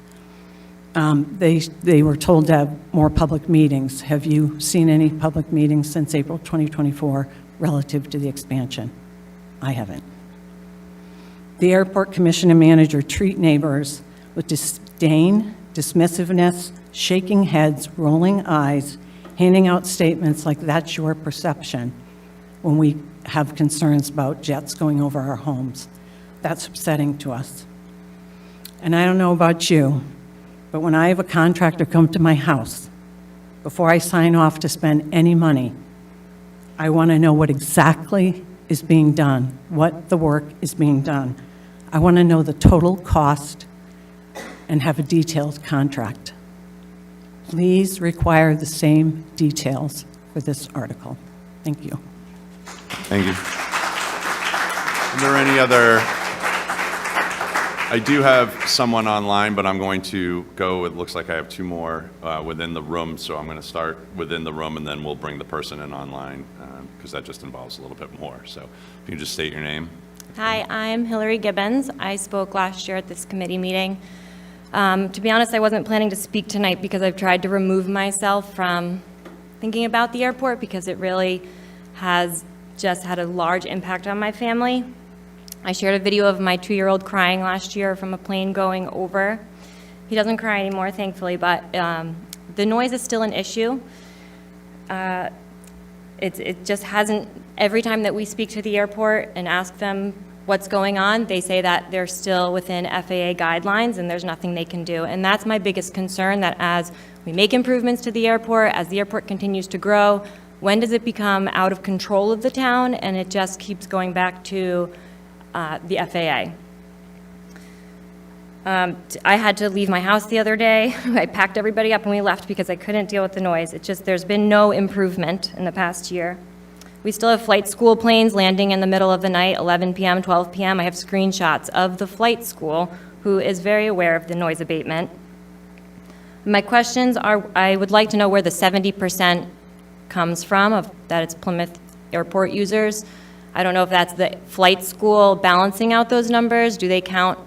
They were told to have more public meetings. Have you seen any public meetings since April 2024 relative to the expansion? I haven't. The Airport Commission and Manager treat neighbors with disdain, dismissiveness, shaking heads, rolling eyes, handing out statements like that's your perception when we have concerns about jets going over our homes. That's upsetting to us. And I don't know about you, but when I have a contractor come to my house, before I sign off to spend any money, I want to know what exactly is being done, what the work is being done. I want to know the total cost and have a detailed contract. Please require the same details for for this article. Thank you. Thank you. Are there any other? I do have someone online, but I'm going to go, it looks like I have two more within the room, so I'm going to start within the room, and then we'll bring the person in online, because that just involves a little bit more. So if you can just state your name. Hi, I'm Hillary Gibbons. I spoke last year at this committee meeting. To be honest, I wasn't planning to speak tonight because I've tried to remove myself from thinking about the airport because it really has just had a large impact on my family. I shared a video of my 2-year-old crying last year from a plane going over. He doesn't cry anymore, thankfully, but the noise is still an issue. It just hasn't, every time that we speak to the airport and ask them what's going on, they say that they're still within FAA guidelines and there's nothing they can do. And that's my biggest concern, that as we make improvements to the airport, as the airport continues to grow, when does it become out of control of the town and it just keeps going back to the FAA. I had to leave my house the other day. I packed everybody up and we left because I couldn't deal with the noise. It's just, there's been no improvement in the past year. We still have flight school planes landing in the middle of the night, 11 p.m., 12 p.m. I have screenshots of the flight school who is very aware of the noise abatement. My questions are, I would like to know where the 70% comes from, of that it's Plymouth airport users. I don't know if that's the flight school balancing out those numbers. Do they count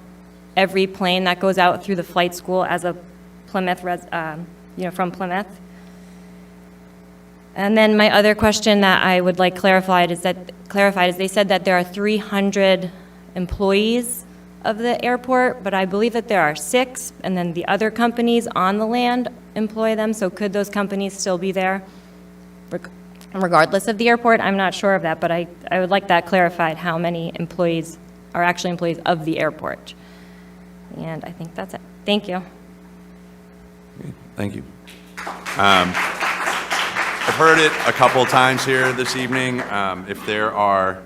every plane that goes out through the flight school as a Plymouth, from Plymouth? And then my other question that I would like clarified is they said that there are 300 employees of the airport, but I believe that there are 6, and then the other companies on the land employ them. So could those companies still be there regardless of the airport? I'm not sure of that, but I would like that clarified, how many employees are actually employees of the airport. And I think that's it. Thank you. Thank you. I've heard it a couple of times here this evening. If there are,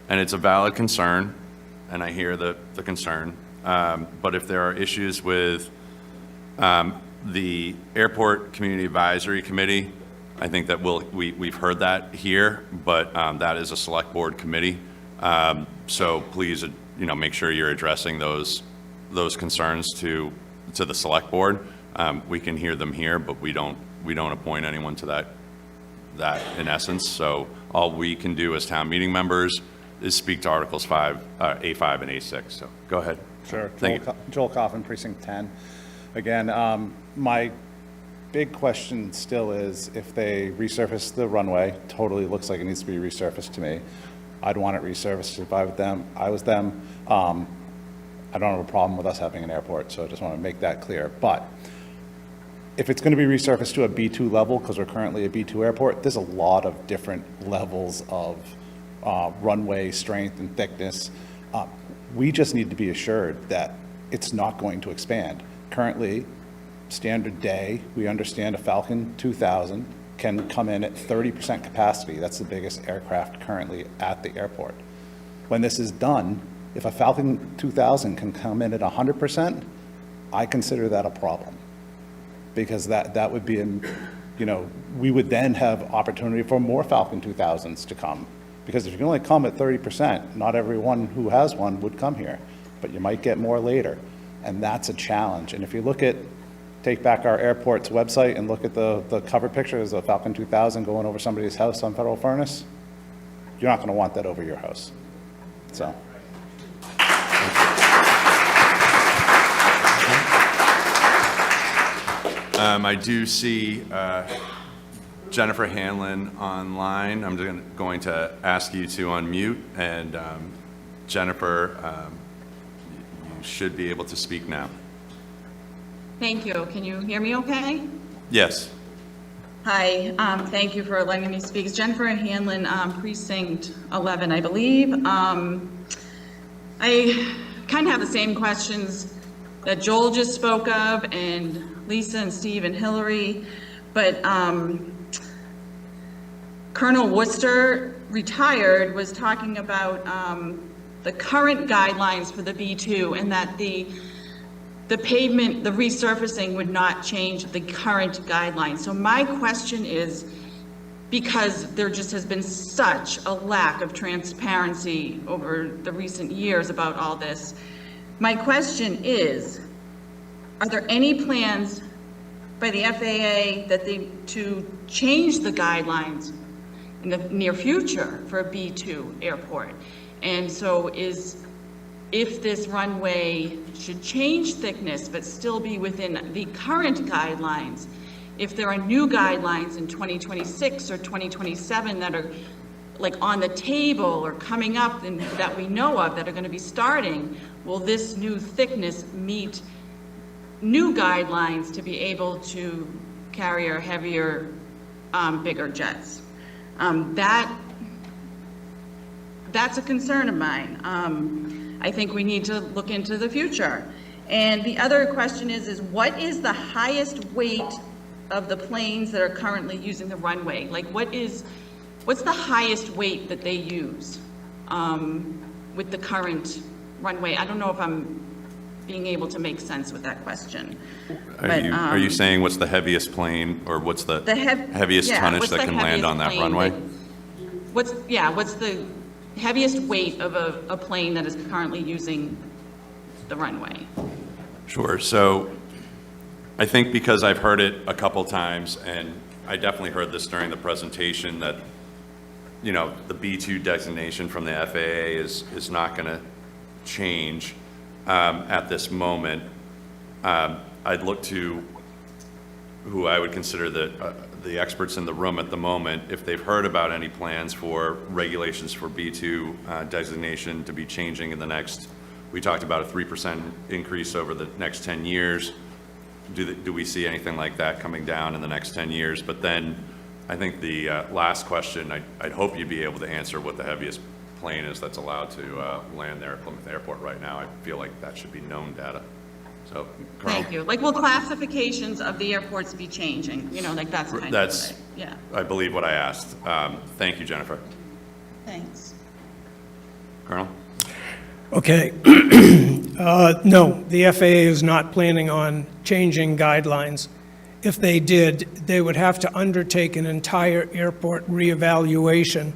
and it's a valid concern, and I hear the concern, but if there are issues with the Airport Community Advisory Committee, I think that we've heard that here, but that is a select board committee. So please, make sure you're addressing those concerns to the select board. We can hear them here, but we don't appoint anyone to that in essence. So all we can do as town meeting members is speak to Articles 5, A5 and A6. So go ahead. Sure. Thank you. Joel Coffin, Precinct 10. Again, my big question still is, if they resurface the runway, totally looks like it needs to be resurfaced to me. I'd want it resurfaced if I was them. I don't have a problem with us having an airport, so I just want to make that clear. But if it's going to be resurfaced to a B2 level, because we're currently a B2 airport, there's a lot of different levels of runway strength and thickness. We just need to be assured that it's not going to expand. Currently, standard day, we understand a Falcon 2000 can come in at 30% capacity. That's the biggest aircraft currently at the airport. When this is done, if a Falcon 2000 can come in at 100%, I consider that a problem. Because that would be, we would then have opportunity for more Falcon 2000s to come. Because if you can only come at 30%, not everyone who has one would come here, but you might get more later. And that's a challenge. And if you take back our airport's website and look at the cover pictures of Falcon 2000 going over somebody's house on Federal Furnace, you're not going to want that over your house. So. I do see Jennifer Hanlon online. I'm just going to ask you to unmute, and Jennifer, you should be able to speak now. Thank you. Can you hear me okay? Yes. Hi, thank you for letting me speak. It's Jennifer Hanlon, Precinct 11, I believe. I kind of have the same questions that Joel just spoke of, and Lisa and Steve and Hillary, but Colonel Worcester, retired, was talking about the current guidelines for the B2, and that the pavement, the resurfacing would not change the current guidelines. So my question is, because there just has been such a lack of transparency over the recent years about all this. My question is, are there any plans by the FAA to change the guidelines in the near future for a B2 airport? And so if this runway should change thickness but still be within the current guidelines, if there are new guidelines in 2026 or 2027 that are like on the table or coming up and that we know of that are going to be starting, will this new thickness meet new guidelines to be able to carry our heavier, bigger jets? That's a concern of mine. I think we need to look into the future. And the other question is what is the highest weight of the planes that are currently using the runway? Like what's the highest weight that they use with the current runway? I don't know if I'm being able to make sense with that question. Are you saying what's the heaviest plane, or what's the heaviest tonnage that can land on that runway? What's the heaviest weight of a plane that is currently using the runway? Sure. So I think because I've heard it a couple times, and I definitely heard this during the presentation, that the B2 designation from the FAA is not going to change at this moment. I'd look to who I would consider the experts in the room at the moment, if they've heard about any plans for regulations for B2 designation to be changing in the next, we talked about a 3% increase over the next 10 years. Do we see anything like that coming down in the next 10 years? But then I think the last question, I'd hope you'd be able to answer what the heaviest plane is that's allowed to land there at Plymouth Airport right now. I feel like that should be known data. So, Colonel? Thank you. Like, will classifications of the airports be changing? That's kind of what yeah. I believe what I asked. Thank you, Jennifer. Thanks. Colonel? Okay. No, the FAA is not planning on changing guidelines. If they did, they would have to undertake an entire airport reevaluation,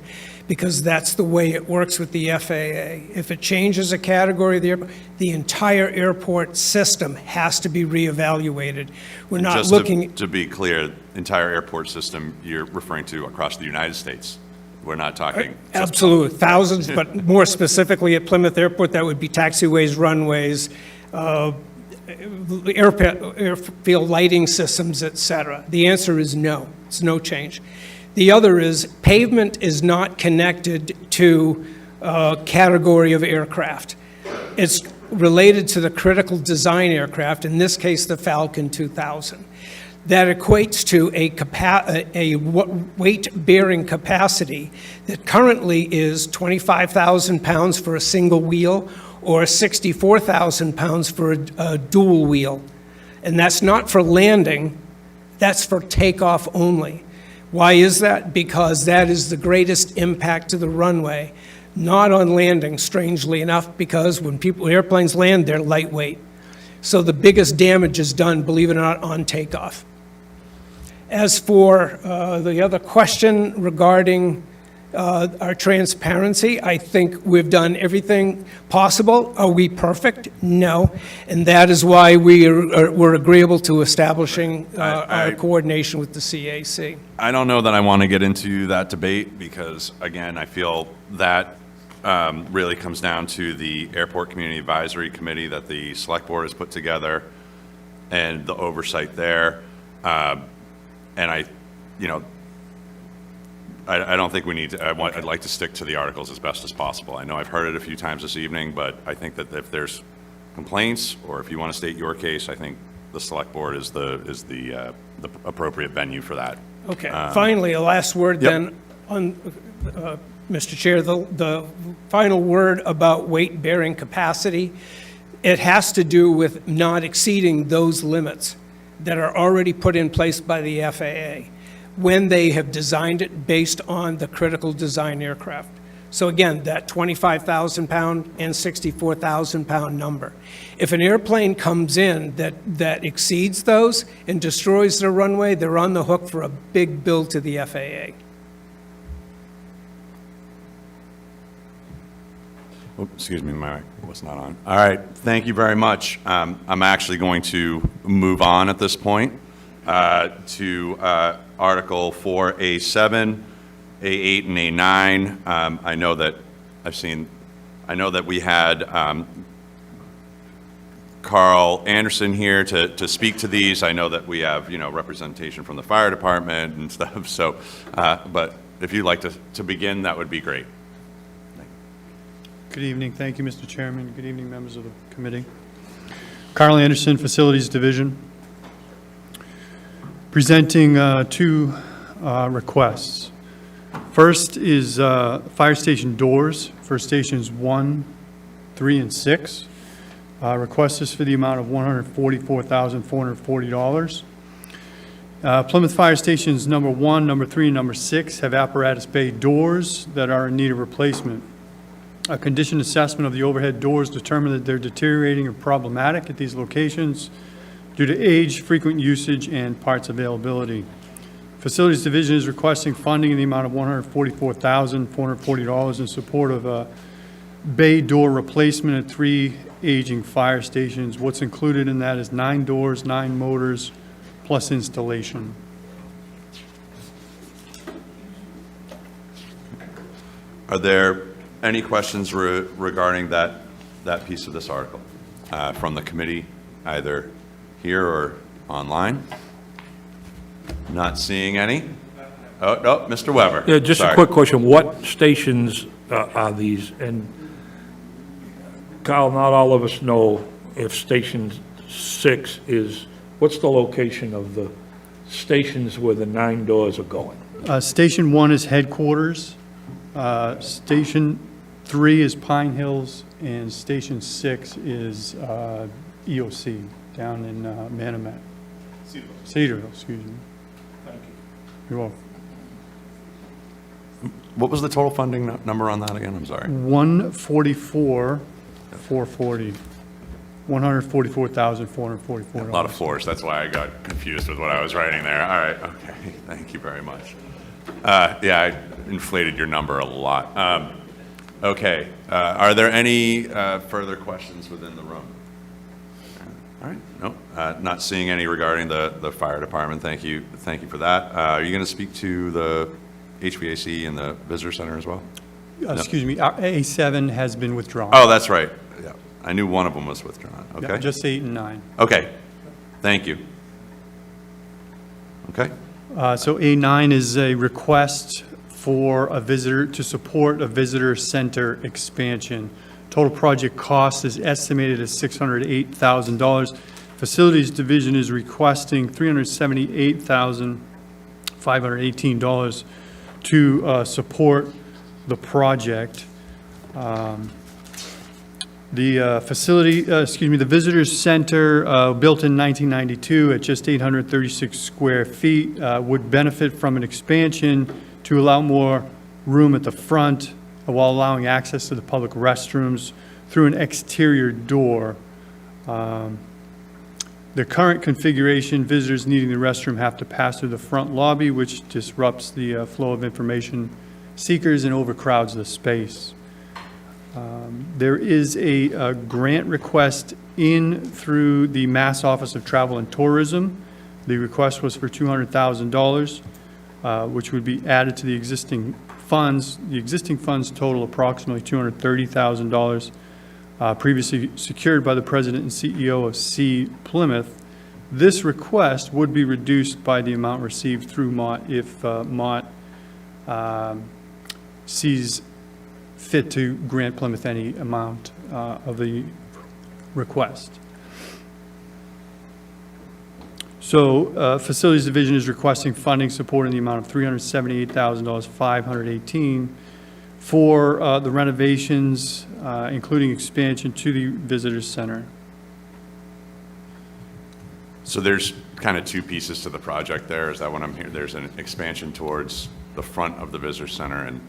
because that's the way it works with the FAA. If it changes a category of the airport, the entire airport system has to be reevaluated. We're not Just looking... to be clear, entire airport system, you're referring to across the United States. We're not talking... Absolutely, thousands, but more specifically at Plymouth Airport, that would be taxiways, runways, airfield lighting systems, et cetera. The answer is no, it's no change. The other is pavement is not connected to a category of aircraft. It's related to the critical design aircraft, in this case, the Falcon 2000. That equates to a weight-bearing capacity that currently is 25,000 pounds for a single wheel or 64,000 pounds for a dual wheel. And that's not for landing, that's for takeoff only. Why is that? Because that is the greatest impact to the runway, not on landing, strangely enough, because when airplanes land, they're lightweight. So the biggest damage is done, believe it or not, on takeoff. As for the other question regarding our transparency, I think we've done everything possible. Are we perfect? No. And that is why we're agreeable to establishing our coordination with the CAC. I don't know that I want to get into that debate because, again, I feel that really comes down to the Airport Community Advisory Committee that the Select Board has put together and the oversight there. And I don't think we need to, I'd like to stick to the articles as best as possible. I know I've heard it a few times this evening, but I think that if there's complaints or if you want to state your case, I think the Select Board is the appropriate venue for that. Okay. Finally, a last word then on, Mr. Chair, the final word about weight-bearing capacity. It has to do with not exceeding those limits that are already put in place by the FAA when they have designed it based on the critical design aircraft. So again, that 25,000 pound and 64,000 pound number. If an airplane comes in that exceeds those and destroys the runway, they're on the hook for a big bill to the FAA. Excuse me, my mic was not on. All right, thank you very much. I'm actually going to move on at this point to Article 4A7, A8, and A9. I know that we had Carl Anderson here to speak to these. I know that we have, representation from the fire department and stuff, so, but if you'd like to begin, that would be great. Good evening. Thank you, Mr. Chairman. Good evening, members of the committee. Carl Anderson, Facilities Division. Presenting two requests. First is fire station doors for stations 1, 3, and 6. Request is for the amount of $144,440. Plymouth Fire Stations number 1, number 3, and number 6 have apparatus bay doors that are in need of replacement. A condition assessment of the overhead doors determined that they're deteriorating or problematic at these locations due to age, frequent usage, and parts availability. Facilities Division is requesting funding in the amount of $144,440 in support of a bay door replacement at 3 aging fire stations. What's included in that is 9 doors, 9 motors, plus installation. Are there any questions regarding that piece of this article from the committee, either here or online? Not seeing any? Oh, no, Mr. Weber. Yeah, just Sorry. a quick question. What stations are these? And Kyle, not all of us know if Station 6 is, what's the location of the stations where the 9 doors are going? Station 1 is headquarters. Station 3 is Pine Hills, and Station 6 is EOC down in Manomet. Cedarville, excuse me. Thank you. You're welcome. What was the total funding number on that again? I'm sorry. 144,440. $144,444. A lot of fours. That's why I got confused with what I was writing there. All right. Okay. Thank you very much. Yeah, I inflated your number a lot. Okay. Are there any further questions within the room? All right. No, not seeing any regarding the fire department. Thank you. Thank you for that. Are you going to speak to the HVAC and the visitor center as well? Excuse me, our A7 has been withdrawn. Oh, that's right. Yeah. I knew one of them was withdrawn. Okay. Yeah, just 8 and 9. Okay. Thank you. Okay. So A9 is a request for a visitor, to support a visitor center expansion. Total project cost is estimated at $608,000. Facilities Division is requesting $378,518 to support the project. The Visitor Center, built in 1992 at just 836 square feet, would benefit from an expansion to allow more room at the front while allowing access to the public restrooms through an exterior door. The current configuration, visitors needing the restroom have to pass through the front lobby, which disrupts the flow of information seekers and overcrowds the space. There is a grant request in through the Mass Office of Travel and Tourism. The request was for $200,000, which would be added to the existing funds. The existing funds total approximately $230,000, previously secured by the President and CEO of Plymouth. This request would be reduced by the amount received through Mott if Mott sees fit to grant Plymouth any amount of the request. So Facilities Division is requesting funding support in the amount of $378,518 for the renovations, including expansion to the Visitor Center. So there's kind of two pieces to the project there. Is that what I'm hearing? There's an expansion towards the front of the Visitor Center, and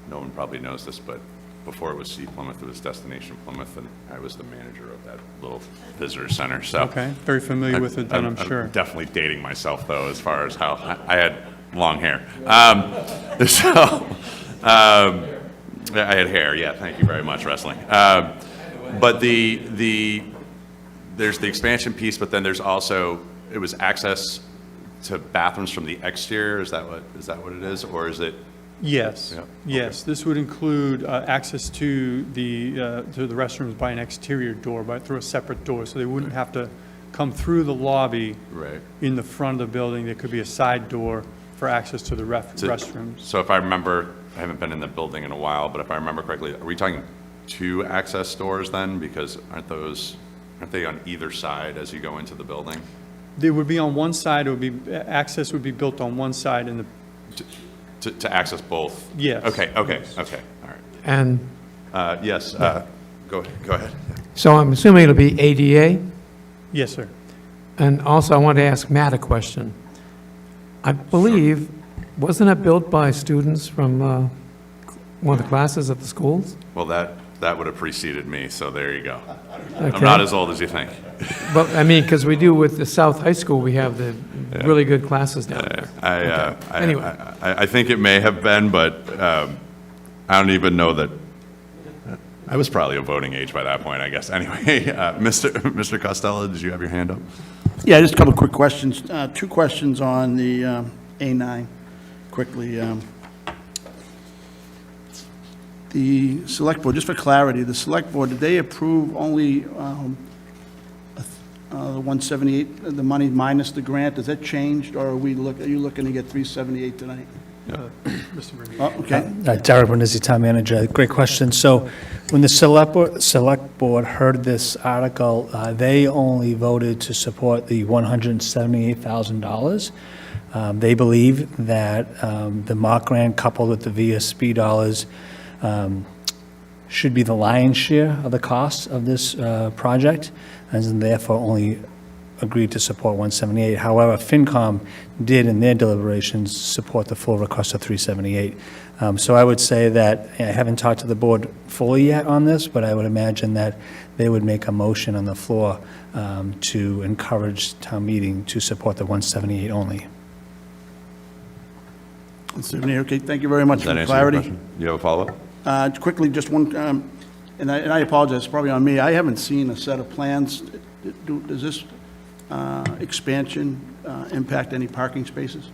no one probably knows this, but before it was C Plymouth, it was Destination Plymouth, and I was the manager of that little visitor center. So okay, very familiar with it then, I'm sure. I'm definitely dating myself, though, as far as how I had long hair. I had hair, yeah, thank you very much, wrestling. But there's the expansion piece, but then there's also, it was access to bathrooms from the exterior, is that what it is, or is it? Yes, Yeah, yes. This would include access to the restrooms by an exterior door, through a separate door, so they wouldn't have to come through the lobby. Right. In the front of the building. There could be a side door for access to the restrooms. So if I remember, I haven't been in the building in a while, but if I remember correctly, are we talking 2 access doors then? Because aren't they on either side as you go into the building? They would be on one side, access would be built on one side and To access both? Yes. Okay, all right. And Yes, go ahead. so I'm assuming it'll be ADA? Yes, sir. And also, I want to ask Matt a question. I believe, wasn't it built by students from one of the classes at the schools? Well, that would have preceded me, so there you go. Okay. I'm not as old as you think. But, I mean, because we do with the South High School, we have the really good classes down there. Anyway. I think it may have been, but I don't even know that. I was probably a voting age by that point, I guess. Anyway, Mr. Costello, did you have your hand up? Yeah, just a couple of quick questions. 2 questions on the A9, quickly. The Select Board, just for clarity, the Select Board, did they approve only the 178, the money minus the grant? Has that changed, or are you looking to get 378 tonight? Mr. Murphy. Oh, okay. Derek Bernizzi, Town Manager. Great question. So when the Select Board heard this article, they only voted to support the $178,000. They believe that the Mark grant coupled with the VSB dollars should be the lion's share of the cost of this project, and therefore only agreed to support 178. However, FinCom did, in their deliberations, support the full request of 378. So I would say that, I haven't talked to the board fully yet on this, but I would imagine that they would make a motion on the floor to encourage town meeting to support the 178 only. 178, okay, thank you very much Does that for answer your clarity. question? You have a follow-up? Quickly, just one, and I apologize, it's probably on me. I haven't seen a set of plans. Does this expansion impact any parking spaces?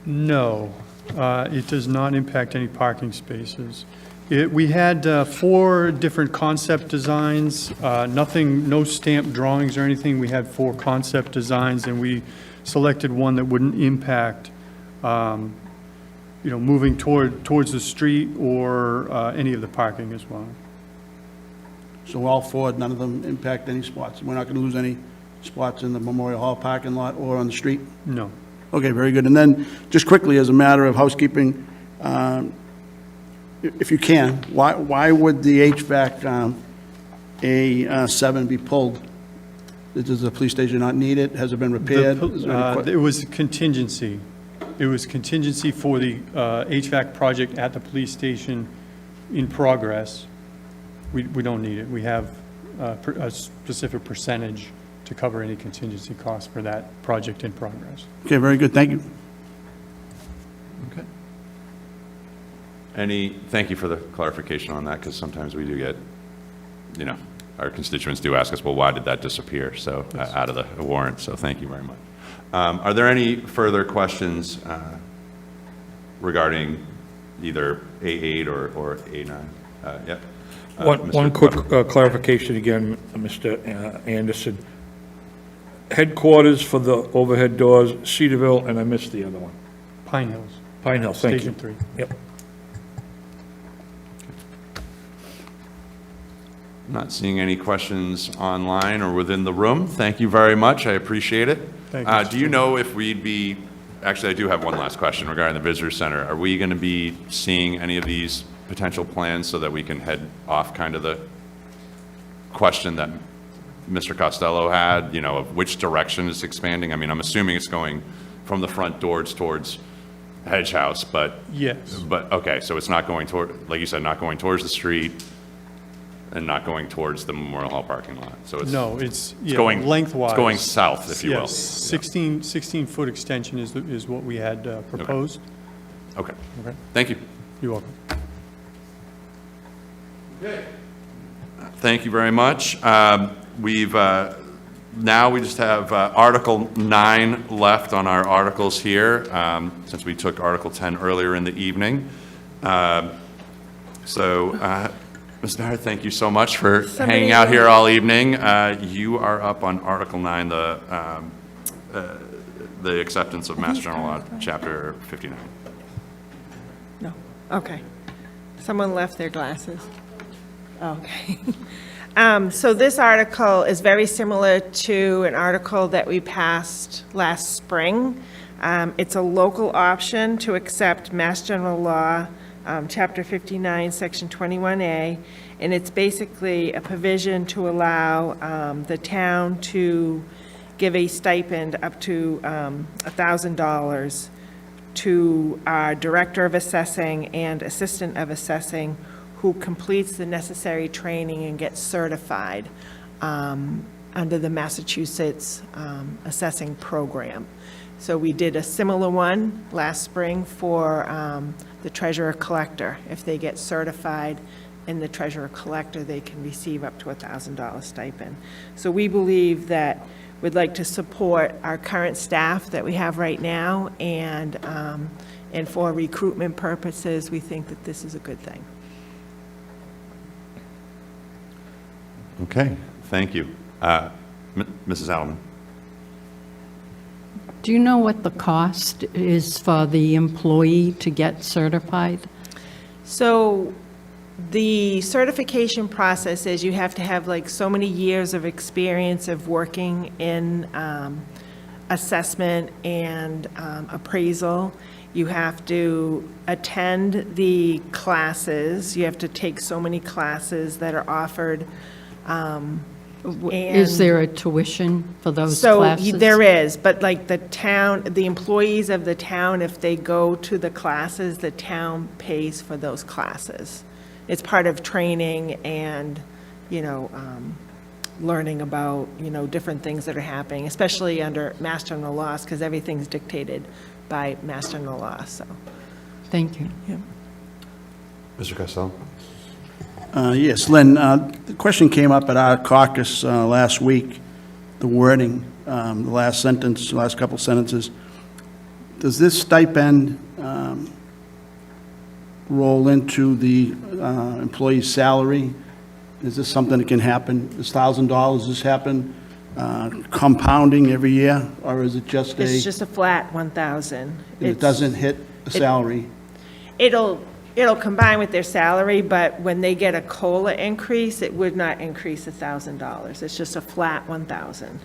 No, it does not impact any parking spaces. We had 4 different concept designs, no stamped drawings or anything. We had 4 concept designs, and we selected one that wouldn't impact, moving towards the street or any of the parking as well. So all 4, none of them impact any spots? We're not going to lose any spots in the Memorial Hall parking lot or on the street? No. Okay, very good. And then, just quickly, as a matter of housekeeping, if you can, why would the HVAC A7 be pulled? Does the police station not need it? Has it been repaired? It was contingency. It was contingency for the HVAC project at the police station in progress. We don't need it. We have a specific percentage to cover any contingency costs for that project in progress. Okay, very good. Thank you. Okay. Thank you for the clarification on that, because sometimes we do get, our constituents do ask us, well, why did that disappear? So, out of the warrant, so thank you very much. Are there any further questions regarding either A8 or A9? Yep. One quick clarification again, Mr. Anderson. Headquarters for the overhead doors, Cedarville, and I missed the other one. Pine Hills. Pine Hills, thank you. Station 3. Yep. Not seeing any questions online or within the room. Thank you very much. I appreciate it. Thank you. Do you know if we'd be, actually, I do have one last question regarding the visitor center. Are we going to be seeing any of these potential plans so that we can head off kind of the question that Mr. Costello had, of which direction it's expanding? I mean, I'm assuming it's going from the front doors towards Hedge House, but... Yes. But, okay, so it's not going toward, like you said, not going towards the street and not going towards the Memorial Hall parking lot. So it's... No, it's going lengthwise. It's going south, if you will. Yes, 16-foot extension is what we had proposed. Okay. Thank you. You're welcome. Thank you very much. Now we just have Article 9 left on our articles here, since we took Article 10 earlier in the evening. Ms. Barrett, thank you so much for hanging out here all evening. You are up on Article 9, the acceptance of Mass General Law, Chapter 59. No, okay. Someone left their glasses. Okay. So this article is very similar to an article that we passed last spring. It's a local option to accept Mass General Law, Chapter 59, Section 21A, and it's basically a provision to allow the town to give a stipend up to $1,000 to our Director of Assessing and Assistant of Assessing who completes the necessary training and gets certified under the Massachusetts Assessing Program. So we did a similar one last spring for the treasurer-collector. If they get certified in the treasurer-collector, they can receive up to $1,000 stipend. So we believe that we'd like to support our current staff that we have right now, and for recruitment purposes, we think that this is a good thing. Okay, thank you. Mrs. Allen. Do you know what the cost is for the employee to get certified? So the certification process is you have to have like so many years of experience of working in assessment and appraisal. You have to attend the classes. You have to take so many classes that are offered. Is there a tuition for those classes? So there is, but like the town, the employees of the town, if they go to the classes, the town pays for those classes. It's part of training and, learning about, different things that are happening, especially under Mass General laws, because everything's dictated by Mass General law, so. Thank you. Yeah. Mr. Costello. Yes, Lynn, the question came up at our caucus last week, the wording, the last sentence, last couple sentences. Does this stipend roll into the employee's salary? Is this something that can happen? Does $1,000, does this happen compounding every year, or is it just a? It's just a flat 1,000. It doesn't hit a salary? It'll combine with their salary, but when they get a COLA increase, it would not increase $1,000. It's just a flat 1,000.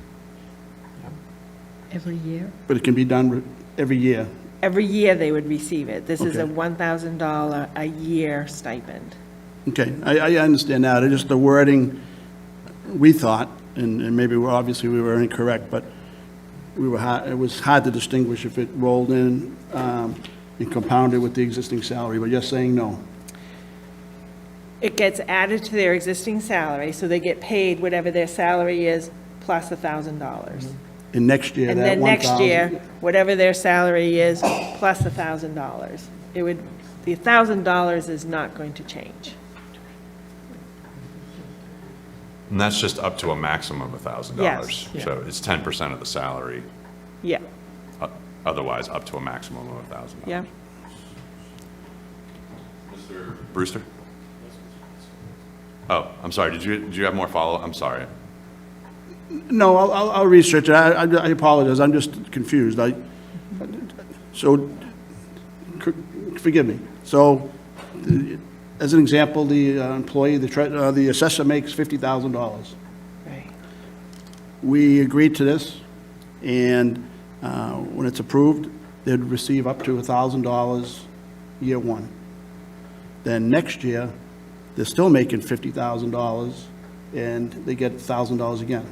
Every year? But it can be done every year? Every year they would receive it. This is a Okay. $1,000 a year stipend. Okay, I understand that. It's just the wording, we thought, and maybe obviously we were incorrect, but it was hard to distinguish if it rolled in and compounded with the existing salary, but you're saying no? It gets added to their existing salary, so they get paid whatever their salary is plus $1,000. And next year, And that then next 1,000 year, whatever their salary is plus $1,000. The $1,000 is not going to change. And that's just up to a maximum of $1,000. Yes. Yeah. So it's 10% of the salary, Yeah, otherwise up to a maximum of $1,000. yeah. Mr. Brewster? Oh, I'm sorry, did you have more follow-up? I'm sorry. No, I'll research it. I apologize, I'm just confused. So, forgive me. So, as an example, the employee, the assessor makes $50,000. Right. We agreed to this, and when it's approved, they'd receive up to $1,000 year one. Then next year, they're still making $50,000, and they get $1,000 again.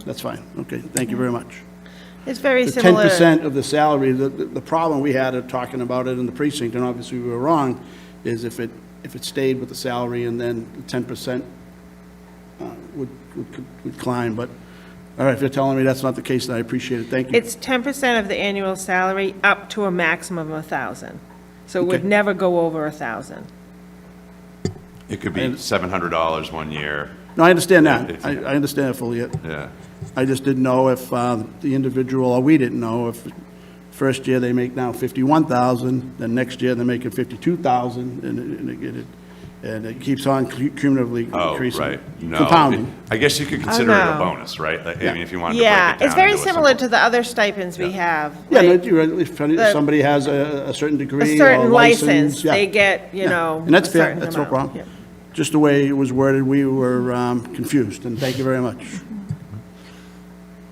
That's fine. Okay, thank you very much. It's very The similar. 10% of the salary, the problem we had at talking about it in the precinct, and obviously we were wrong, is if it stayed with the salary and then the 10% would climb. But, all right, if you're telling me that's not the case, then I appreciate it. Thank you. It's 10% of the annual salary up to a maximum of $1,000. So it would Okay. never go over 1,000. It could be $700 one year. No, I understand that. If- I understand it fully. Yeah. I just didn't know if the individual, or we didn't know if first year they make now 51,000, then next year they're making 52,000, and it keeps on cumulatively Oh, increasing. right. No. Compounding. I guess you could consider it a no. bonus, right? Like, I mean, if you wanted to break it Yeah, down. it's very into a similar simple- to the other stipends we have. Yeah, no, like if somebody has a certain degree a or certain license. license, yeah. they get, you Yeah. know, And that's a fair, certain that's no amount. problem. Yeah. Just the way it was worded, we were confused, and thank you very much.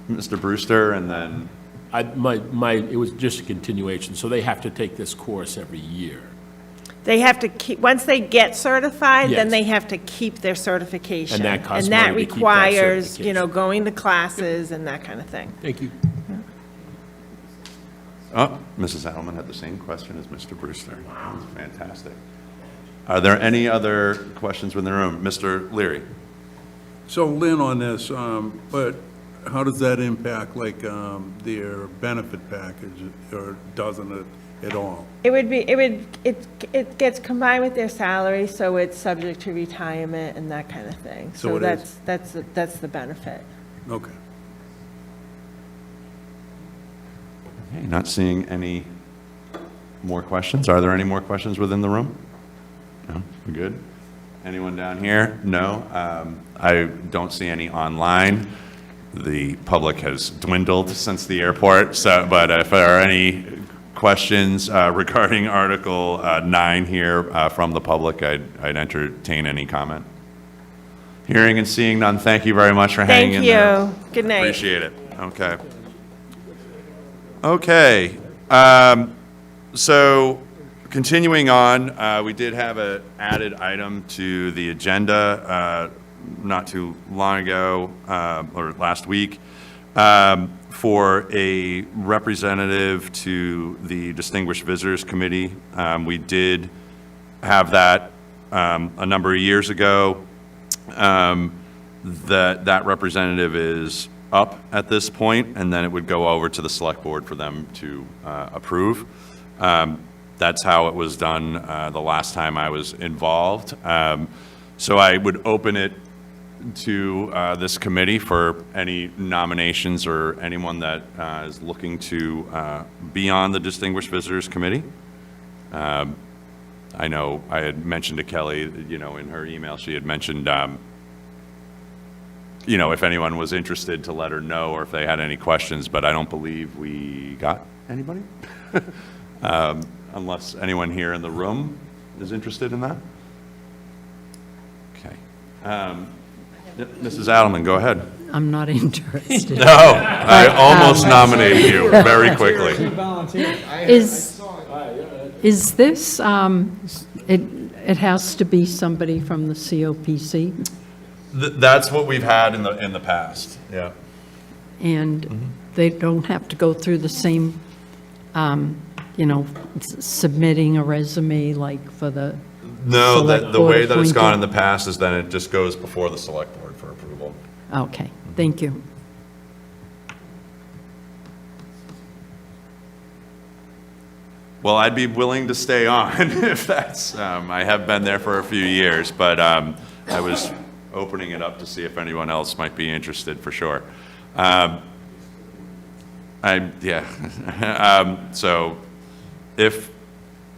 Mr. Brewster, and then, It was just a continuation, so they have to take this course every year. They have to keep, once they get certified, then Yes. they have to keep their certification. And that costs And that money to keep that requires, you know, certification. going to classes and that kind of thing. Thank you. oh, Mrs. Adelman had the same question as Mr. Brewster. That was fantastic. Are there any other questions within the room? Mr. Leary? So Lynn, on this, but how does that impact, like, their benefit package, or doesn't it at all? It gets combined with their salary, so it's subject to retirement and that kind of thing. So So it is. that's the benefit. Okay. Okay, not seeing any more questions. Are there any more questions within the room? No, we're good. Anyone down here? No. I don't see any online. The public has dwindled since the airport, so, but if there are any questions regarding Article 9 here from the public, I'd entertain any comment. Hearing and seeing none, thank you very much for hanging in there. Thank you. Good night. Appreciate it. Okay. Okay. So continuing on, we did have an added item to the agenda not too long ago, or last week, for a representative to the Distinguished Visitors Committee. We did have that a number of years ago. That representative is up at this point, and then it would go over to the Select Board for them to approve. That's how it was done the last time I was involved. So I would open it to this committee for any nominations or anyone that is looking to be on the Distinguished Visitors Committee. I know I had mentioned to Kelly, you know, in her email, she had mentioned, you know, if anyone was interested to let her know or if they had any questions, but I don't believe we got anybody. Unless anyone here in the room is interested in that. Okay. Mrs. Adelman, go ahead. I'm not interested. No, I almost nominated you very quickly. Is this, it has to be somebody from the COPC? That's what we've had in the past, yeah. And they don't have to go through the same, you know, submitting a resume like for the No, Select the Board way that it's gone in appointed? the past is then it just goes before the Select Board for approval. Okay, thank you. Well, I'd be willing to stay on if that's, I have been there for a few years, but I was opening it up to see if anyone else might be interested, for sure. So if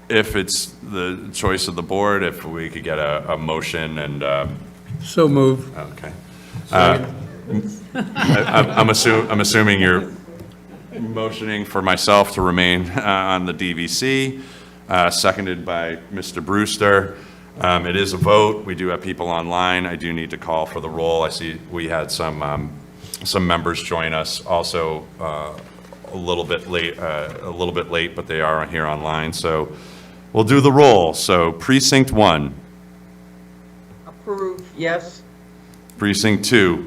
it's the choice of the board, if we could get a motion and. So move. Okay. I'm assuming you're motioning for myself to remain on the DVC, seconded by Mr. Brewster. It is a vote. We do have people online. I do need to call for the roll. I see we had some members join us also a little bit late, but they are here online. So we'll do the roll. So Precinct 1. Approve, yes. Precinct 2.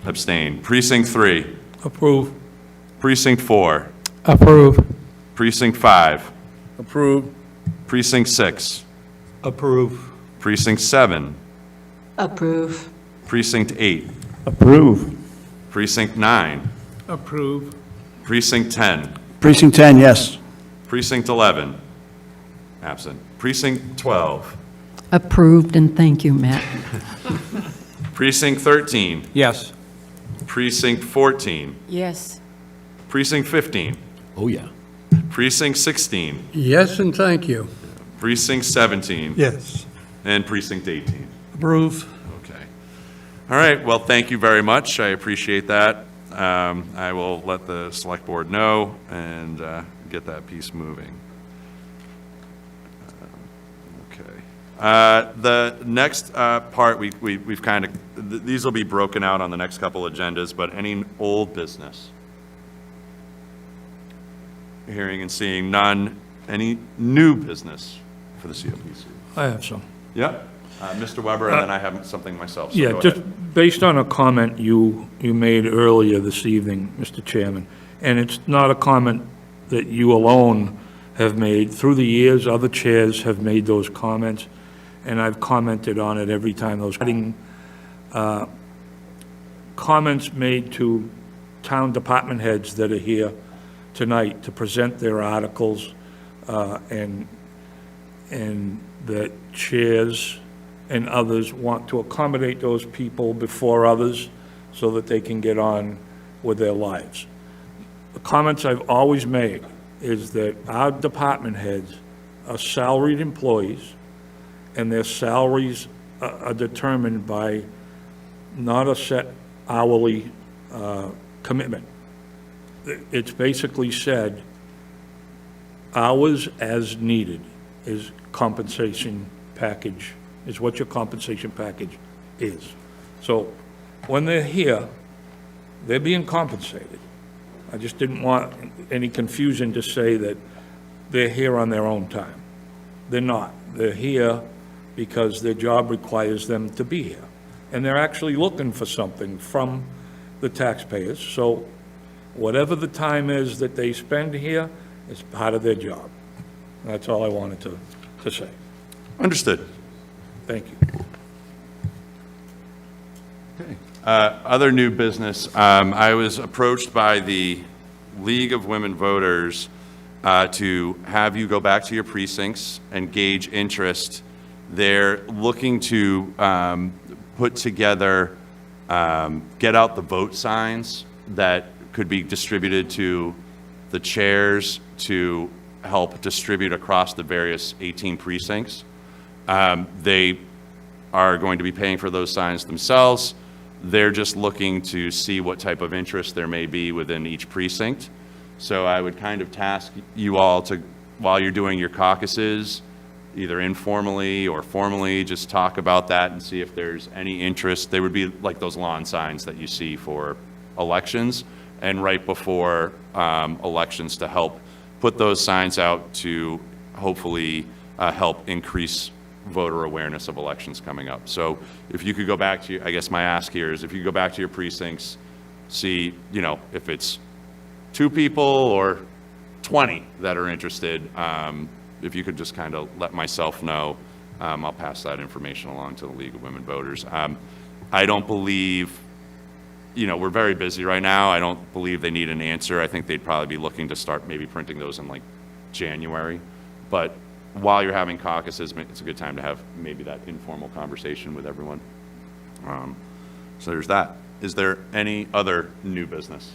Abstain. Precinct 3. Approve. Precinct 4. Approve. Precinct 5. Approve. Precinct 6. Approve. Precinct 7. Approve. Precinct 8. Approve. Precinct 9. Approve. Precinct 10. Precinct 10, yes. Precinct 11. Absent. Precinct 12. Approved, and thank you, Matt. Precinct 13. Yes. Precinct 14. Yes. Precinct 15. Oh, yeah. Precinct 16. Yes, and thank you. Precinct 17. Yes. And Precinct 18. Approve. Okay. All right, well, thank you very much. I appreciate that. I will let the select board know and get that piece moving. Okay. The next part, we've kind of, these will be broken out on the next couple agendas, but any old business? Hearing and seeing none. Any new business for the COPC? I have some. Yep. Mr. Weber, and then I have something myself. So Yeah, go just ahead. based on a comment you made earlier this evening, Mr. Chairman, and it's not a comment that you alone have made. Through the years, other chairs have made those comments, and I've commented on it every time those comments made to town department heads that are here tonight to present their articles, and that chairs and others want to accommodate those people before others so that they can get on with their lives. The comments I've always made is that our department heads are salaried employees, and their salaries are determined by not a set hourly commitment. It's basically said, hours as needed is compensation package, is what your compensation package is. So when they're here, they're being compensated. I just didn't want any confusion to say that they're here on their own time. They're not. They're here because their job requires them to be here. And they're actually looking for something from the taxpayers. So whatever the time is that they spend here is part of their job. That's all I wanted to say. Understood. Thank you. Other new business, I was approached by the League of Women Voters to have you go back to your precincts and gauge interest. They're looking to put together, get out the vote signs that could be distributed to the chairs to help distribute across the various 18 precincts. They are going to be paying for those signs themselves. They're just looking to see what type of interest there may be within each precinct. So I would kind of task you all to, while you're doing your caucuses, either informally or formally, just talk about that and see if there's any interest. They would be like those lawn signs that you see for elections, and right before elections, to help put those signs out to hopefully help increase voter awareness of elections coming up. So if you could go back to, I guess my ask here is if you could go back to your precincts, see, if it's 2 people or 20 that are interested, if you could just kind of let myself know, I'll pass that information along to the League of Women Voters. I don't believe, we're very busy right now. I don't believe they need an answer. I think they'd probably be looking to start maybe printing those in like January. But while you're having caucuses, it's a good time to have maybe that informal conversation with everyone. So there's that. Is there any other new business?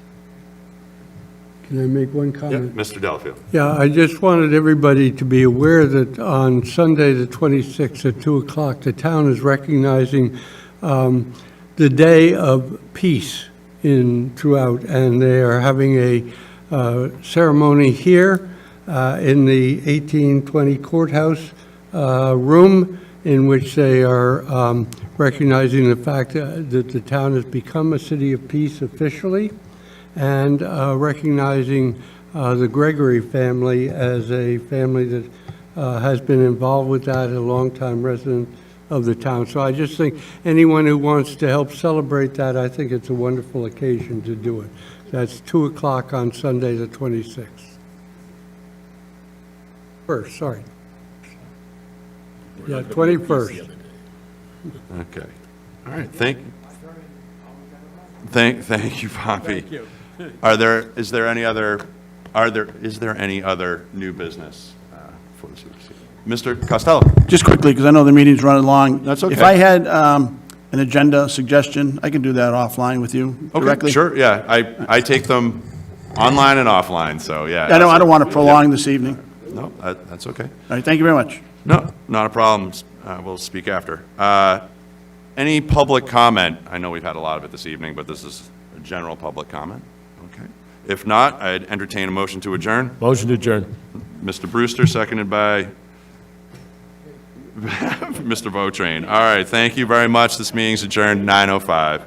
Can I make one Yep, comment? Mr. Delafield. Yeah, I just wanted everybody to be aware that on Sunday, the 26th at 2 o'clock, the town is recognizing the Day of Peace throughout, and they are having a ceremony here in the 1820 courthouse room, in which they are recognizing the fact that the town has become a city of peace officially, and recognizing the Gregory family as a family that has been involved with that, a longtime resident of the town. So I just think anyone who wants to help celebrate that, I think it's a wonderful occasion to do it. That's 2 o'clock on Sunday, the 26th. First, sorry. Yeah, 21st. Okay. All right. Thank you, Poppy. Thank you. Is there any other new business for the CPC? Mr. Costello? Just quickly, because I know the meeting's running long. That's okay. If I had an agenda suggestion, I can do that offline with you directly. Okay, sure, yeah. I take them online and offline, so yeah. I don't want to prolong this evening. No, that's okay. All right, thank you very much. No, not a problem. We'll speak after. Any public comment? I know we've had a lot of it this evening, but this is a general public comment. Okay. If not, I'd entertain a motion to adjourn. Motion to adjourn. Mr. Brewster, seconded by Mr. Beautrain. All right, thank you very much. This meeting's adjourned 9:05.